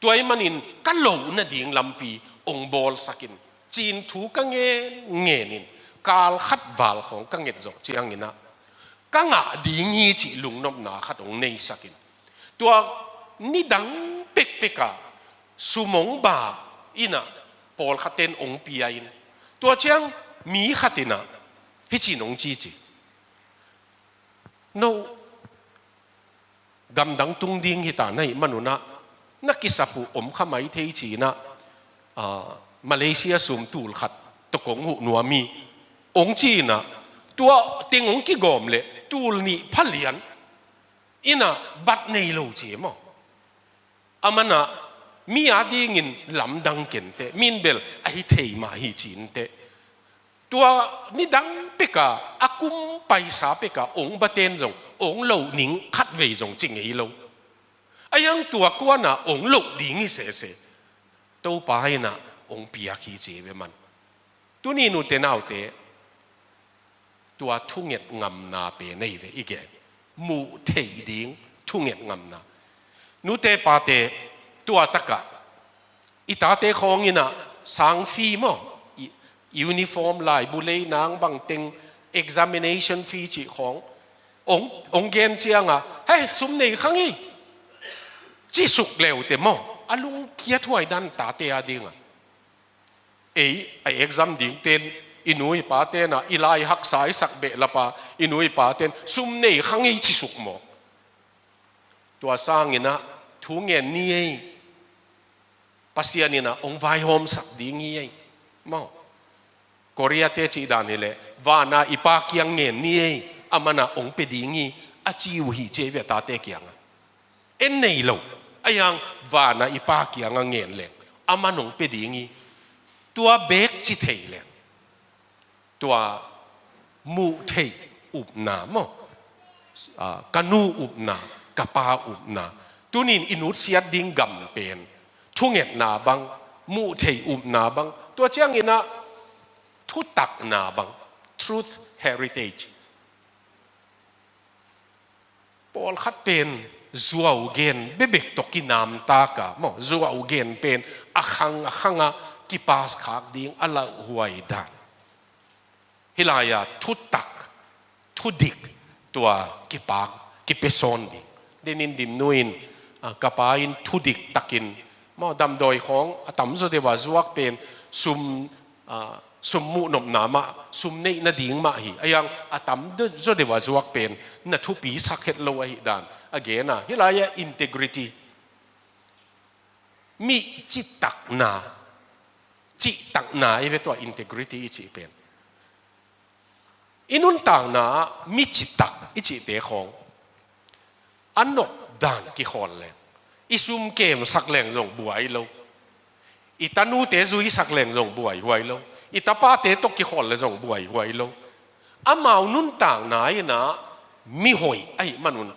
ตัวไอ้มันอินกันโลนะดิ้งลำปีองบอลสกินจีนถูกเงินนินการขัดวาลของกังเงินจงเจียงอินะกังดิ้งยี่จีลุงนบนาขัดองเนยสกินตัวนี่ดังเป็กสุมงบาอินะปอลขัดเต็นองปีอินตัวเจียงมีขัดอินะฮิจีนงจีโนกำดังตุงดิ้งฮิตาในมนุษย์นักกิสปุอมขมายเทจีนะมาเลเซียสุมตูลขัดตะกงหูนัวมีองจีนะตัวเต็งองกิกอมเลยตูลนี่พัลเลียนอินะบัดในโลเจมอามันนะมีอาดีงินลำดังเกนเตมินเบลไอเทมาฮิจีนเตตัวนี่ดังเปกาอากุมไปสาเปกาองบัดเตนจงองโลนิงขัดเวจงจิงไอโลไอยังตัวกวนนะองโลดิ้งเสตัวไปนะองปียกีเจเวมันตัวนี้นูเตนเอาเตตัวทุ่งเง็ดงำนาเปในเวอีกแกมูเทดิ้งทุ่งเง็ดงำนานูเตปาเตตัวตะกะอิตาเตของอินะสังฟีมอยูนิฟอร์มลายบุเลยนางบังเต็ง examination ฟีจิขององเกนเจียงเฮ้สุมในครั้งนี้จีสุกเลวเต็มออาลุงเคียถวยดันตาเตียดิ้งไอ exam ดิ้งเต็นอินุยปาเตนะอิลายหักสายสักเบลปาอินุยปาเตนสุมในครั้งนี้จีสุกหมอตัวสร้างนะทุ่งเงินนี่ปัสยานี่นะองไวโฮมสักดิ้งนี่ มอโคเรียเตจีดานี่แหละว่านาอิปากียงเงินนี่อามานาองไปดีงี้อาจิวหิเจเวตาเตกียงเอ็นนี่โลอายังว่านาอิปากียงเงินเลยอามาองไปดีงี้ตัวเบกจิเทเลยตัวมูเทอุบนามอกานูอุบนากะปาอุบนาตัวนี้อินุตเสียดิ้งกำเป็นทุ่งเอ็ดนาบังมูเทอุบนาบังตัวเจ้างินะทุตักนาบัง truth heritage ปอลขัดเป็นจัวอุเกนเบเบกตกินามตากะมอจัวอุเกนเป็นอัขังกิปาสขากดิ้งอัลลาหวยดานฮิลายาทุตักทุดิกตัวกิปากกิเปซอนดิเดนินดิมนุยนกะปาอินทุดิกตักินมอดำโดยของตั้มโซเดวาจวกเป็นซุมมุนมนามาซุมเนนดิ่งมาหิอายังตั้มโซเดวาจวกเป็นนัทุปีสักเฮตโลหิดานagainฮิลายา integrity มีจิตตักนาเอเวตัว integrity อีจิเป็นอินุนต่างนามีจิตตักอีจิเตของอันนกดานกิขอนเลยอิซุมเกมสักแหล่งส่งบวยโลอิตานูเตจุยสักแหล่งส่งบวยหวยโลอิตาป้าเตตกกิขอนเลยส่งบวยหวยโลอามานุนต่างนาอีนะมีหอยไอ้มนุน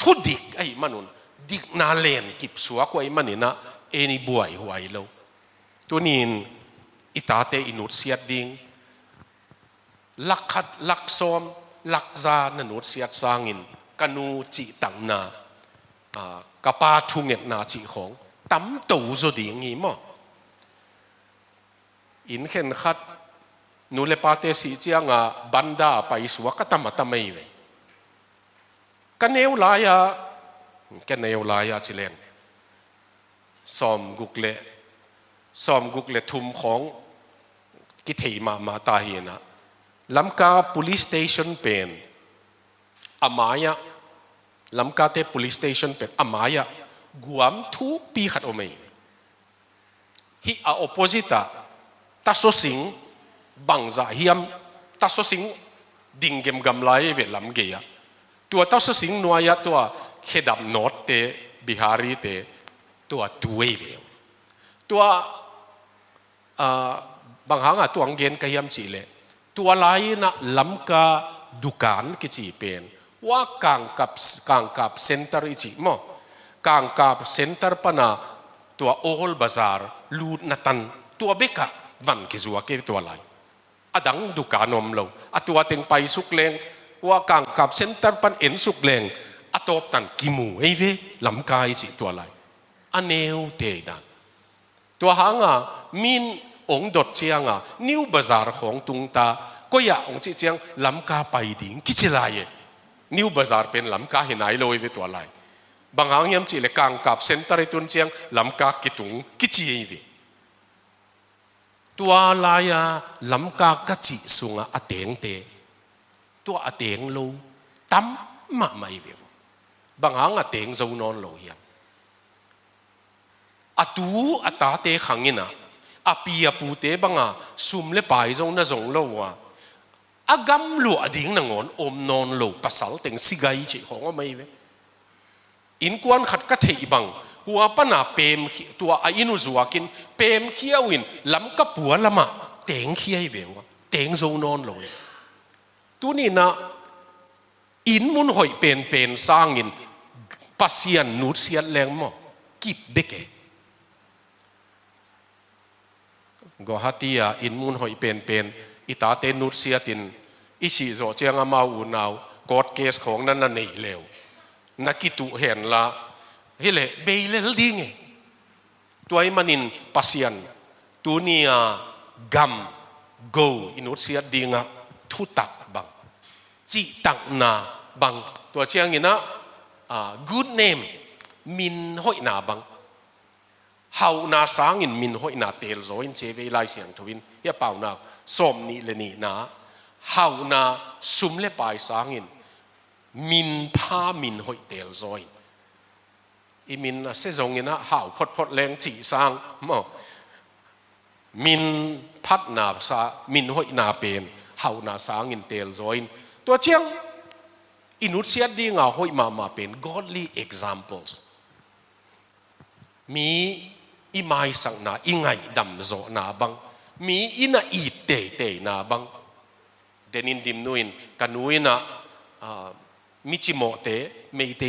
ทุดิกไอ้มนุนดิกนาเลนกิบสัวกว่าไอ้มันนี่นะเอนี่บวยหวยโลตัวนี้อิตาเตอินุตเสียดิงลักขัดลักซ้อมลักซานนุษย์เสียดสร้างินกนูจิตังนากะปาทุงเงนาจิของตั้มตู่จดีงี้มั้งอินเข็นขัดนูเลปาเตสีเจียงบันดาไปสวกตมะตะไม่เวกันเนวลายาจิเลนซอมกุกเลทุมของกิเทมาตาเฮียนะลำกา police station เป็นอามายะลำกาเต police station เป็นอามายะกวมทุกปีขัดอเมย์ฮิอา opposite ตัสสิงบังซาฮิมตัสสิงดิ่งเกมกำไลเวลำเกียตัวตัสสิงนัวยะตัวเขดับโนอตเตบิฮารีเตตัวตัวเวลตัวบางครั้งตัวอังเกนกยมจีเลตัวลายนะลำกาดุการกิจีเป็นว่ากางกับเซ็นเตอร์อิจิมอกางกับเซ็นเตอร์ปนาตัวโอฮอลบาซาร์ลูดนัตันตัวเบกะวันกิจัวเกตัวลายอดังดุการนมเราตัวเต็งไปสุกเลงว่ากางกับเซ็นเตอร์ปันเอ็นสุกเลงตบตันกิมูเอเวลำกาอิจิตัวลายอันเนวเตดันตัวหางมินองดดเจียงนิวบาซาร์ของตุงตาก็อยากองจีเจียงลำกาไปดิ่งกิจลายนิวบาซาร์เป็นลำกาเห็นไหนลอยไปตัวลายบางครั้งยามจีเลกางกับเซ็นเตอร์ตุนเจียงลำกากิตุงกิจเอวีตัวลายลำกากิจิสุงอเตงเตตัวอเตงโลตั้มมาไม่เวบางครั้งอเตงจะนอนโลยังอตาเตขังงินะอาปีอาปูเตบังซุมเลปายจงน่าจงโลวะอากำลัวดิ่งนงอนอมนอนโลปัสสาวะเต็งสิกายเจ้าของไม่เวอินกวนขัดกะเทยบังหัวปนาเปมตัวอินุจัวกินเปมเขี้ยววินลำกับปัวละมาเต็งเขี้ยวเววะเต็งจงนอนโลตัวนี้นะอินมุนหอยเป็นสร้างอินปัสเซียนนูดเซียนแรงมั้งกิบเบกก็ฮัตติยาอินมุนหอยเป็นอิตาเตนุเซียตินอิสิโจเจียงอามาอูนาวกอดเคสของนั้นน่ะหนีเร็วนักกิตุเห็นละเฮ้ยเบลลดิ้งตัวไอ้มันินปัสยันตัวนี้กัมโกอินุเซียดิ้งทุตักบังจิตักนาบังตัวเจียงนี่นะgood name มินหอยนาบังเฮานาสางอินมินหอยนาเตลโซอินเจเวไลเสียงทวินเฮียเป่านาสมนี่เลนี่นาเฮานาซุมเลปายสางอินมินพามินหอยเตลโซอินอิมินเซจงอินะเฮาพดแรงจีสางมอ มินพัดนาสามินหอยนาเป็นเฮานาสางินเตลโซอินตัวเชียงอินุเสียดีงาหอยมาเป็น godly examples มีอิมายสังนาอิงไงดำโซนาบังมีอินาอีเตนาบังเดนินดิมนุอินกันนุอินะมิจิโมเตไม่เต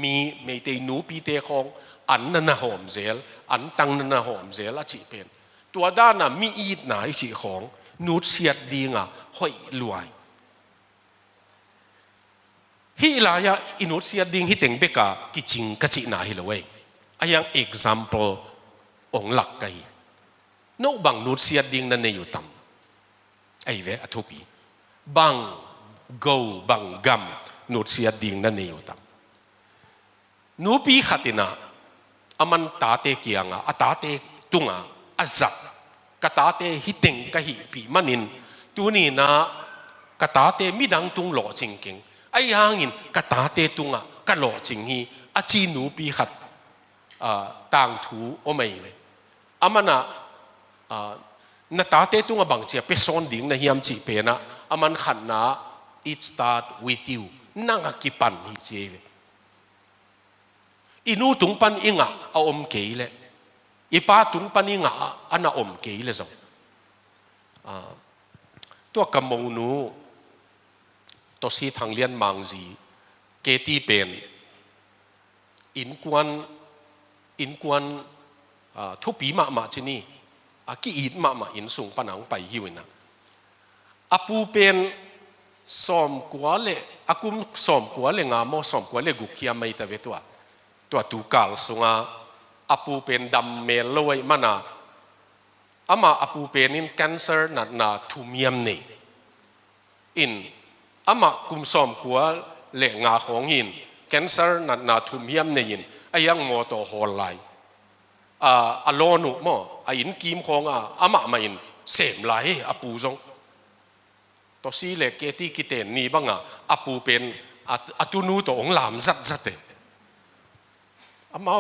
มีไม่เตนูปีเตของอันนั้นหอมเซลอันตังนั้นหอมเซลจิเป็นตัวด้านน่ะมีอีดหนาอิจิของนูเสียดดีงาหอยรวยฮิลายาอินุเสียดิงฮิเต็งเบกากิจิงกะจินาฮิลเวอายัง example องหลักไกนกบังนูเสียดิงนั่นในอยู่ต่ำไอเวอทุปีบัง go บังกัมนูเสียดิงนั่นในอยู่ต่ำนูปีขัดินะอามันตาเตเกียงอ่ะตาเตตุงอ่ะอาจับกะตาเตฮิเต็งกะฮิปีมันินตัวนี้นะกะตาเตมิดังตุงหล่อจริงเก่งไอ้ยังอินกะตาเตตุงอ่ะกะหล่อจริงฮีอาจีนูปีขัดต่างถูโอไม่เลยอามันอ่ะนาตาเตตุงอ่ะบางเจียเปซอนดิ่งนะเฮียมจีเปนะอามันขันนะ it start with you นั่งกิปันฮิเจเวอินูตุงปันอิงอ่ะเอาอมเกยเลยอีป้าตุงปันอิงอ่ะอันน่ะอมเกยเลยจ้ะตัวกำมงนูตัวสีทางเลียนมังจีเกตีเป็นอินกวนทุปีมาที่นี่กีอีดมาอินสูงปนังไปฮิวินะอาปูเป็นสอมกัวเลอากุมสอมกัวเลงามอสอมกัวเลกุกิยาไม่ตะเวตัวตูกาลสุงอาปูเป็นดำเมลอยมานาอามาอาปูเป็นอินแคนเซอร์นาทุมียมนี่อินอามากุมสอมกัวเลงาของหินแคนเซอร์นาทุมียมนี่อินอายังโมโตฮอลไลอโลนุโมอินกิมของอามาอินเสมไลอาปูจงตัวสีเล็กเกติกิเตนนี่บ้างอาปูเป็นอาตุนูตัวองหลามจัดเตอามา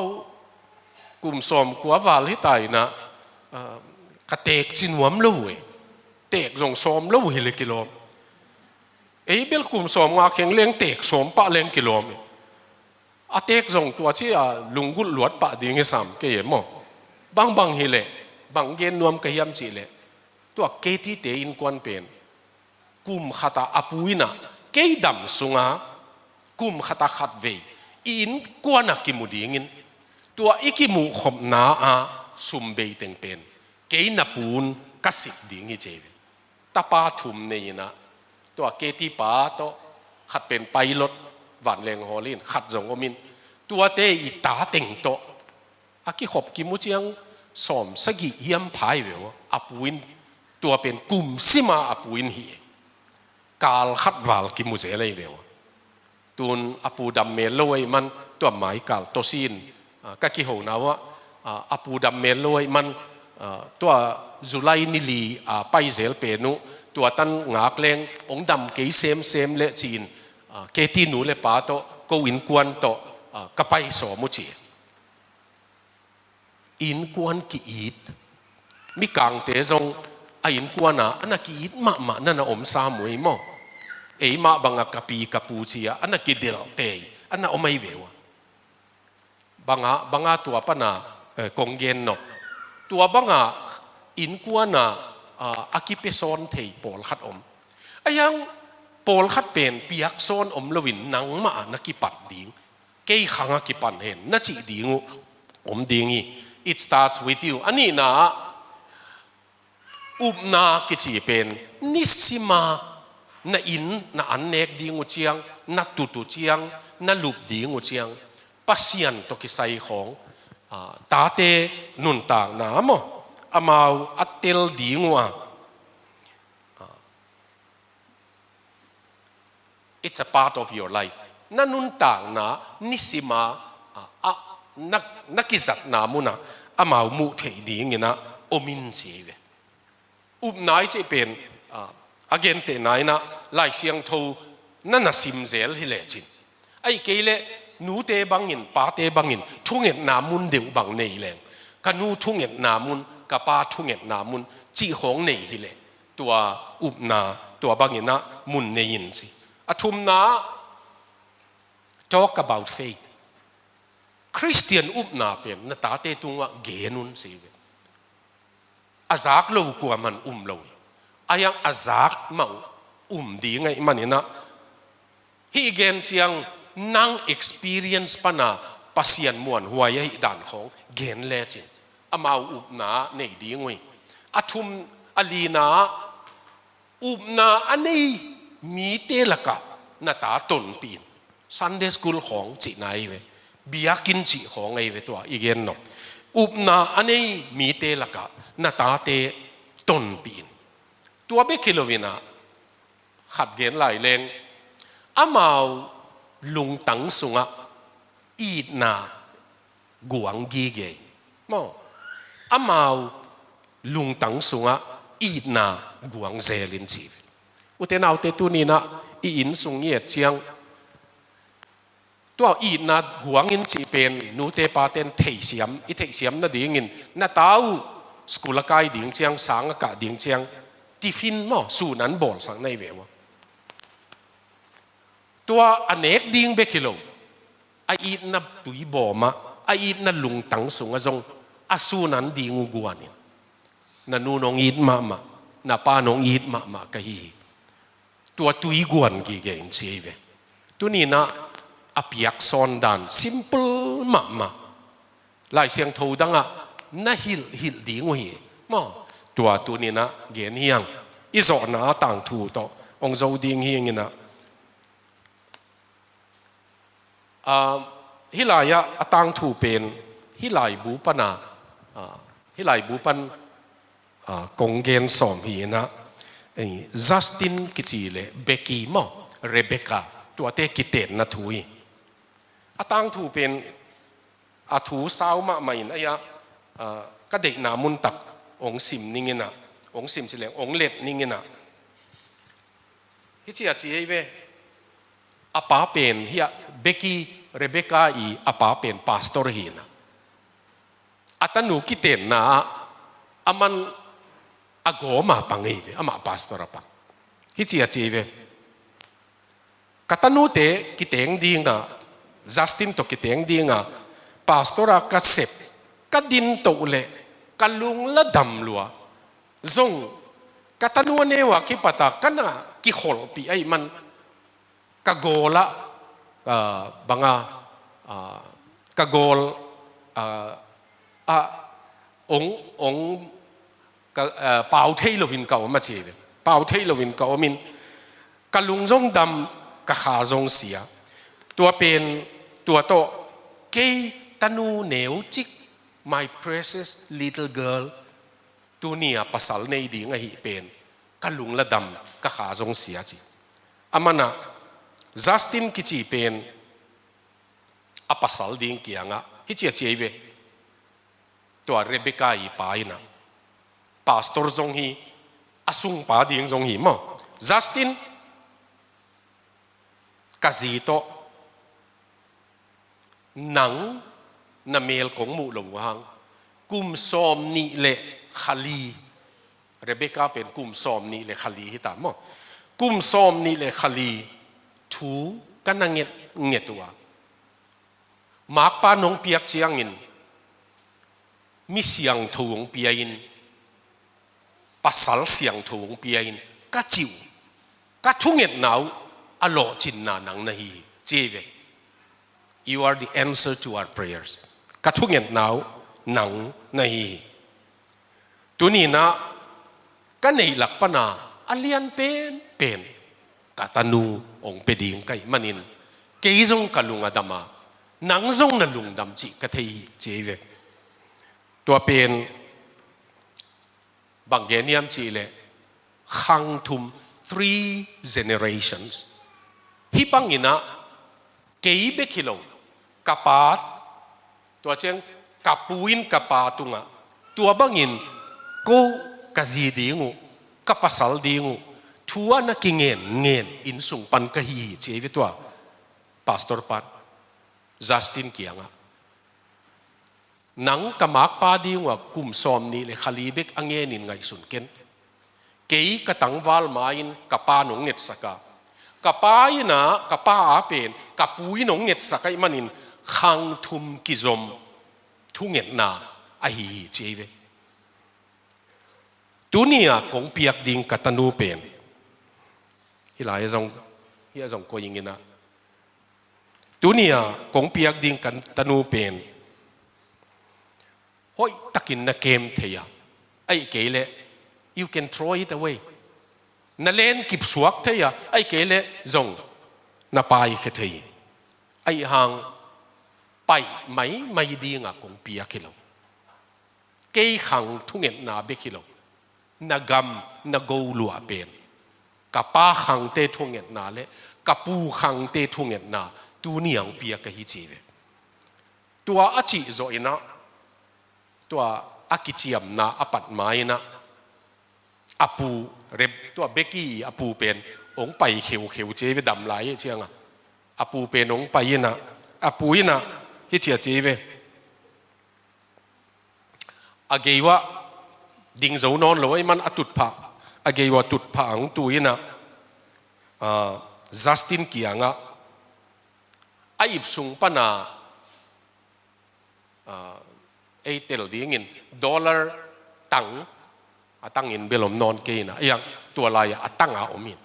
กุมสอมกัววาลิตายนะกระเตกจินวมลู่เตกจงสอมลู่ฮิเลกิโลเอ้ยเบลกุมสอมงาเข่งเลี้ยงเตกสอมปะเลี้ยงกิโลอาเตกจงตัวที่ลุงกุลหลวดปะดิ้งสามเกี่ยมบางฮิเลบางเย็นนวมกะยำจีเลตัวเกติเตอินกวนเป็นกุมขัตาอปุยนะเกยดำสุงากุมขัตาขัดเวอินกวนกิมุดีงินตัวอิกิมุขบนาสุมเบยเต็งเป็นเกยนับปูนกสิกดิ้งเจวตาปาทุมเนี่ยนะตัวเกติปาโตขัดเป็นไปรถวันแรงฮอลินขัดจงอมินตัวเตอีตาเต็งโตอากิขบกิมุเจียงสอมสกิเยี่ยมพายเววอปุยนตัวเป็นกุมซิมาอปุยนฮีกาลขัดวาลกิมุเจเลยเววตุนอปูดำเมลอยมันตัวหมายกาลโตซินก็คิดหัวนะว่าอปูดำเมลอยมันตัวจุไลนิลีไปเซลเปนุตัวตันงากเลงองดำเกยเซมเลจีนเกตีนูเลปาโตก็อินกวนโตก็ไปสอมุจีอินกวนกีอีดมีกางเตจงอินกวนอันนักกีอีดมานั่นอมสามวยมอเอ้มาบังกะปีกะปูจีอันนักกีเดลเตยอันนักอไม่เววบังตัวปนะกงเย็นนตัวบังอินกวนอากิเปซอนเทยปอลขัดอมยังปอลขัดเป็นปียกซอนอมลวินนังมานักกีปัดดิ้งเกยขังกีปันเห็นนักจีดิ้งอมดิ้งit starts with you อันนี้นะอุบนากิจีเป็นนิสิมานาอินนาอันเนกดิ้งอุเจียงนาตุเจียงนาลุบดิ้งอุเจียงปัสยันตกิไซของตาเตนุนต่างน้ำอามาวอัตเตลดิ้งวะ it's a part of your life นั่นนุนต่างนะนิสิมานักกิจนามุนะอามาวมุเทดิ้งนะอมินเสียอุบนายจะเป็นagain เตนายนะไล่เสียงทูนั่นน่ะซิมเซลฮิเลจินไอ้เกลนูเตบังอินปาเตบังอินทุ่งเอ็ดนามุนเดียวบังเนยแรงกันนูทุ่งเอ็ดนามุน กะปาทุงเงตนามุนจีของในฮิเลตัวอุบนาตัวบางอย่างนะมุนในยินสิอทุมนา talk about faith Christian อุบนาเป็นนาตาเตตุงว่าเกนุนสิอาซักโลกว่ามันโลยอายังอาซักมาดีไงมันเนี่ยนะฮีเกนเชียงนั่ง experience ปนาปัสยันมวนหัวยัยด่านของเกนเลจินอามาอุบนาในดีงวยอาทุมอลีนาอุบนาอันนี้มีเตละกะนาตาต้นปีน Sunday School ของจีนายเวบิยากินจีของไอเวตัวอีเกนนกอุบนาอันนี้มีเตละกะนาตาเตต้นปีนตัวเบคิโลวินาขัดเกนไหลเลงอามาลุงตังสุงะอีดนากวางกีเกยมออามาลุงตังสุงะอีดนากวางเซลินจีอุเทนเอาเตตุนีนะอีอินสุงเงียเชียงตัวอีดนากวางอินจีเป็นนูเตปาเตนเทเสียมอีเทเสียมน่ะดิ่งินน่ะเต้าสกุลกายดิ่งเชียงสังกะดิ่งเชียงที่ฟินมอสู่นั้นบอลสังในเววตัวอเนกดิ่งเบคิโลไออีดนับตุยบอมาไออีดนัลุงตังสุงะจงอาสูนั้นดิ่งกวานินนันูนองอีดมานาปานองอีดมากะฮีตัวตุยกวนกี่เกนเสียเวตัวนี้นะอภิยักษรดัน simple มาลายเสียงทูดังอ่ะน่าฮิลดิ่งวยมาตัวนี้นะเกนเฮียงอิจอนาต่างทูต่อองเจ้าดิ่งเฮียงนะฮิลายะต่างทูเป็นฮิลายบูปนาฮิลายบูปันกงเกนสอมฮีนะจัสตินกิจิเลเบกีมอเรเบคาตัวเตกิเตนนะทุยต่างทูเป็นทูสาวมาใหม่นะยะก็เด็กนามุนตักองสิมนิ่งนะองสิมสิเลงองเล็ดนิ่งนะฮิจิอาจีเวอาป้าเป็นเฮียเบกีเรเบคาอีอาป้าเป็นพาสตอร์ฮีนะตันนูกิเตนนะอามันอากอมาปังเอเวอามาพาสตอร์ปังฮิจิอาจีเวกัตันูเตกิเตงดิ่งนะจัสตินโตกิเตงดิ่งอ่ะพาสตอร์กัเซปกัดินโตเลกัลุงละดำลัวซงกัตันูเนวะกิปตากันนะกิขอลปีไอมันกะโกละบังกะโกลองเป่าเทลวินเก่ามาเจอเป่าเทลวินเก่ามินกะลุงจงดำกะขาจงเสียตัวเป็นตัวโตเกยตันูเหนียวจิก my precious little girl ตัวนี้ภาษาในดิ่งไอเป็นกะลุงละดำกะขาจงเสียจิอามันนะจัสตินกิจิเป็นภาษาดิ่งเกียงอ่ะฮิจิเจเวตัวเรเบคาอีปายนะพาสตอร์จงฮีอาซุงปาดิ่งจงฮีมั้งจัสตินกาซิโตหนังนาเมลของมูลงวังกุมซอมนี่เลขลีเรเบคาเป็นกุมซอมนี่เลขลีฮิตามมั้งกุมซอมนี่เลขลีทูกันนังเงตัวมากปานงเปียกเจียงอินมีเสียงทวงเปียอินปัสสาวะเสียงทวงเปียอินก็จิวก็ทุ่งเงหนาวอโลจินนานังนาฮีเจเว you are the answer to our prayers ก็ทุ่งเงหนาวนังนาฮีตัวนี้นะก็ในหลักปนาอเลียนเป็นกาตานูองเปดิงไกมันินเกยจงกะลุงอดามานังจงนลุงดำจิกะเทยเจเวตัวเป็นบางเกนียมจีเลขังทุม three generations ฮิปังอินะเกยเบคิโลกะปาดตัวเชงกะปูอินกะปาตุงะตัวบางอินโกกะจีดิงูกะปัสสัลดิงูทัวนักเงินอินสุงปันกะฮีเจวิตัวพาสตอร์ปันจัสตินเกียงะ นังกมักปาดีว่ากุมซอมนี่เลยขลีเบกอังเงินินไงสุนเกนเกยกระตังวาลมาอินกับปาหนงเง็ดสกากะปาอินะกะปาอาเป็นกะปุยหนงเง็ดสกายมันินขังทุมกิจมทุงเง็ดนาอหิเจเวตัวนี้กงเปียกดิงกัตนูเป็นฮิลายจงก็ยิงนะตัวนี้กงเปียกดิงกัตนูเป็นห้อยตะกินนะเกมเทียไอ้เกลเล you can throw it away นั่นเล่นกิบสวกเทียไอ้เกลเลจงน่าไปแค่เทียไอ้หางไปไม่ดีงะกงเปียกกิโลเกยขังทุงเงินนาเบกิโลนากำนากูลัวเป็นกับป้าขังเตทุงเงินนาเลกับปูขังเตทุงเงินนาตัวนี้ยังเปียกฮิจิเวตัวอาจิโซอินะตัวอากิจิยมนาอปัตไม้นะอาปูเร็บตัวเบกี้อาปูเป็นองไปเขียวเจเวดำไหลเชียงอ่ะอาปูเป็นองไปนะอาปูนะฮิจิเจเวอาเกวะดิ่งโจนอนเลยมันอตุดผาอาเกวะตุดผาของตัวนะจัสตินเกียงอ่ะไอ้สุงปนาไอ้เตลดีเงินดอลลาร์ตังตั้งเงินเบลมนอนเกนะอย่างตัวลายตั้งอาอมิน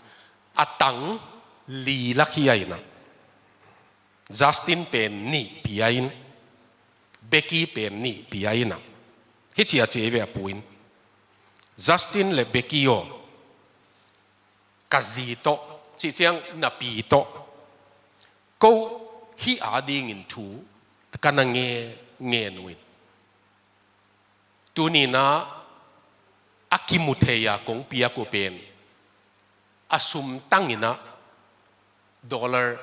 ตั้งลีลักขี้ไอ้นะจัสตินเป็นนี่พี่ไอ้นเบกกี้เป็นนี่พี่ไอ้นะฮิจิอาเจเวอปุยนจัสตินเลเบกกี้โอกาซีโตจิเจียงนาปีโตก็ฮิอาดีเงินทูกันเงนวินตัวนี้นะอากิมุเทียกงเปียกูเป็นอาสุมตั้งนะดอลลาร์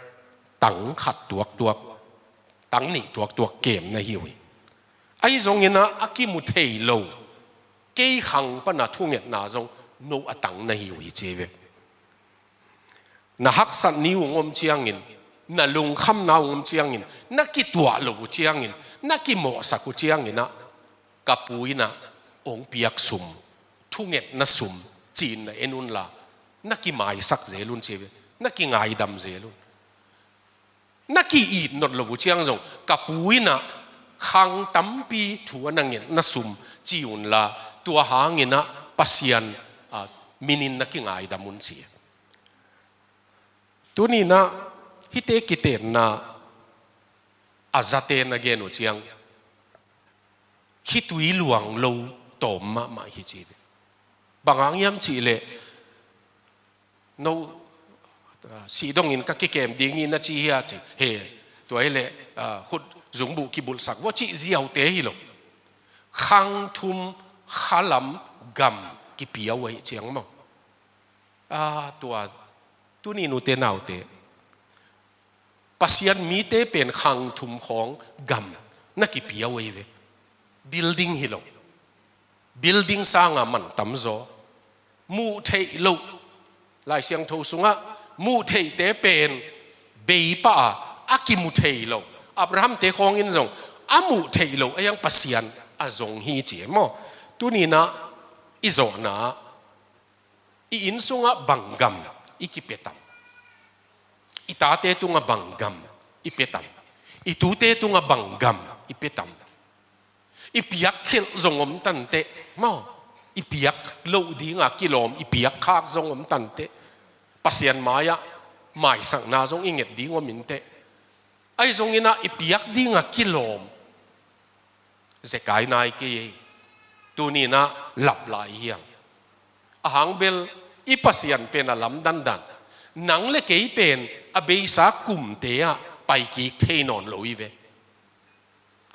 ตั้งขัดตัวตั้งนี่ตัวเกมนะฮิวไอ้ตรงนี้นะอากิมุเทียโลเกี่ยขังปนัดทุ่งเงินนาจงโนอตั้งนะฮิวเจเวนะฮักสันนิวงมเชียงอินนะลุงคำนาวงมเชียงอินนักกิตัวโลเชียงอินนักกิโมสักเชียงอินนะกับปุยนะองเปียกสุมทุ่งเงินนะสุมจีนนะเอ็นุนละนักกิหมายสักเจลุนเจเวนักกิไงดำเจลุนนักกิอีดนดโลเชียงจงกับปุยนะขังตั้มปีถัวนังเงินนะสุมจีอุนละตัวหางเงินนะปัสยันมินินนักกิไงดำมุนเสียตัวนี้นะฮิเตกิเตนนะอาซาเตนเกนุเชียงคิดวิหลวงโลตอมมาฮิจิบางอย่างยำจีเลโนสีดงอินก็เกมดิ้งอินนะจีเฮียจีเฮตัวไอ้เลขุดจงบุกิบุลสักว่าจีเจียวเตฮิโลขังทุมขลัมกำกิปีเอาไว้เชียงมั้งตัวนี้นูเตนเอาเตปัสยันมีเตเป็นขังทุมของกำนักกิปีเอาไว้เวbuilding hi lo building sanga man tam zo mu thei lo lai siang tho sunga mu thei te pen bei pa akimu thei lo abraham te khong in zong amu thei lo ayang pasian azong hi che mo tu ni na izo na I in sunga bangam ikipetam itate tunga bangam ipetam itute tunga bangam ipetam ipiak khil zongom tante mo ipiak lo di nga kilom ipiak khak zongom tante pasian maya mai sang na zong inget di ngominte ai zong ina ipiak di nga kilom zekai nai ke tu ni na lap lai hiang ahang bel ipasian pen alam dan nang le kei pen abeisa kum te a pai ki theinon loive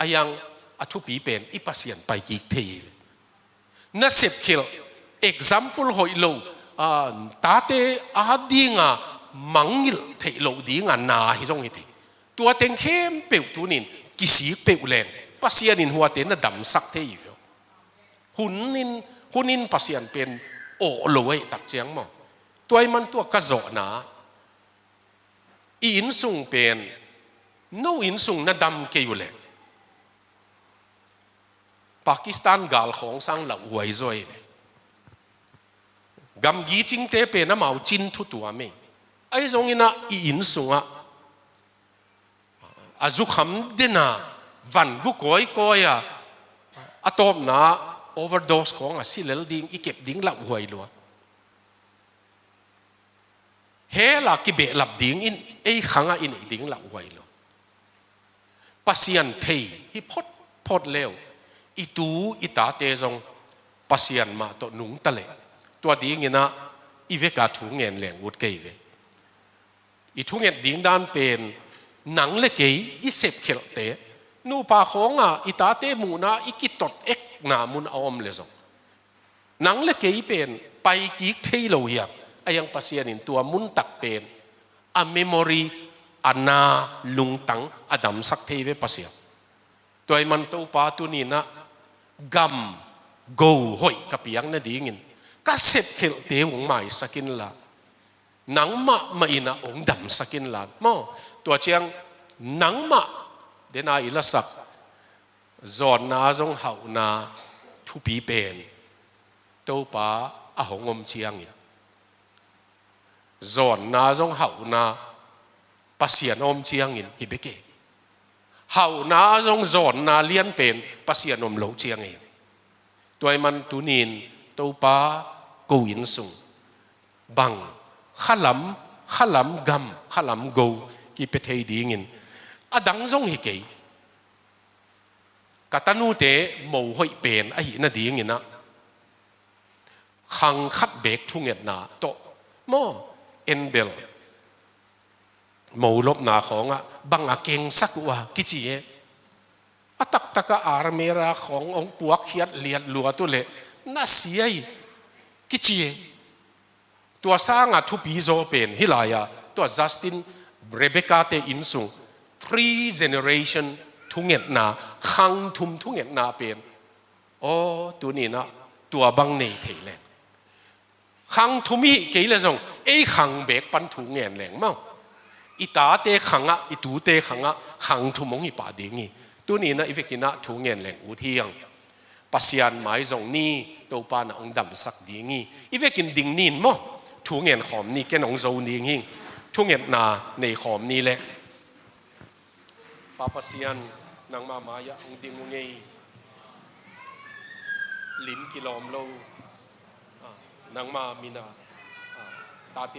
ayang atu pi pen ipasian pai ki thei na sep khil example hoilo tate adinga mangil thei lo dinga na hi jong hi tua teng khem pe tunin kisi pe len pasian in huate na dam sak thei hunin pasian pen o loi tak chiang mo toy man tua ka zo na in sung pen no in sung na dam ke yule ปากีสถานกาลของสังหลักหวยจ่อยกำกีจิงเตเป็นน้ำเอาจินทุตัวไม่ไอ้ทรงอินะอินสุงะอาจุคำดินะวันกุกอยกอยอะตอมนะโอเวอร์โดสของสิเลลดิ้งอีเก็บดิ้งหลักหวยลัวเฮล่ะกิเบลับดิ้งอินไอ้ขังอินดิ้งหลักหวยลัวปัสยันเทยฮิพดเลวอีตูอีตาเตจงปัสยันมาตัวนุ่งตะเลตัวดิ้งอินะอีเวกาถุงเงินแหลงวุดเกยเวอีถุงเงินดิ้งด้านเป็นหนังเล็กอีเสพเขลเตนูปาของอีตาเตมูนะอีกิตดเอ็กนามุนออมเลซงหนังเล็กเป็นไปกิกเทโลยไอยังปัสยันินตัวมุนตักเป็นa memory อันนาลุงตังอดัมสักเทเวปัสยันตัวมันตัวปาตุนีนะกัมโกหอยกับยังนั่นดิ้งินก็เสพเขลเตวงใหม่สักินละหนังมาอินะองดัมสักินละมอตัวเชียงหนังมาเดนาอิลสักจอนนาจงเฮานาทุปีเป็นตัวป้าอาหงอมเชียงอินจอนนาจงเฮานาปัสยานอมเชียงอินฮิเบเกเฮานาจงจอนนาเลียนเป็นปัสยานอมโลเชียงอินตัวมันตุนินตัวป้ากูอินสุงบังขลัมกัมขลัมโกกิเปเทดีงินอดังจงฮิเกยกตันูเตหมู่หอยเป็นไอ้นั่นดีงินนะขังคัดเบกทุ่งเงินนาโตโมเอ็นเบลหมู่ลบนาของบังอาเกงสักว่ากิจิเอตักตะกะอารเมราขององปวกเขียดเลียดลัวตุเลน่าเสียกิจิเอตัวสร้างทุบีโซเป็นฮิลายาตัวจัสตินเรเบคาเตอินซุง 3 generation ทุ่งเงินนาขังทุมทุ่งเงินนาเป็นโอ้ตัวนี้นะตัวบังเนยเทเลขังทุมีเกยเลยจงไอ้ขังเบกปันทุ่งเงินแหลงมั้งอีตาเตขังอีตูเตขังขังทุมงอีป่าดีงี้ตัวนี้นะอีเวกินะทุ่งเงินแหลงอุทิยังปัสยันหมายจงนี่ตัวปานะองดำสักดีงี้อีเวกินดิ่งนินมั้งทุ่งเงินหอมนี่แกน้องโซนี่หิงทุ่งเงินนาในหอมนี่แหละปาปัสยันนางมามายะองดิ่งงงลิ้นกิโลมโลนางมามินาตาเต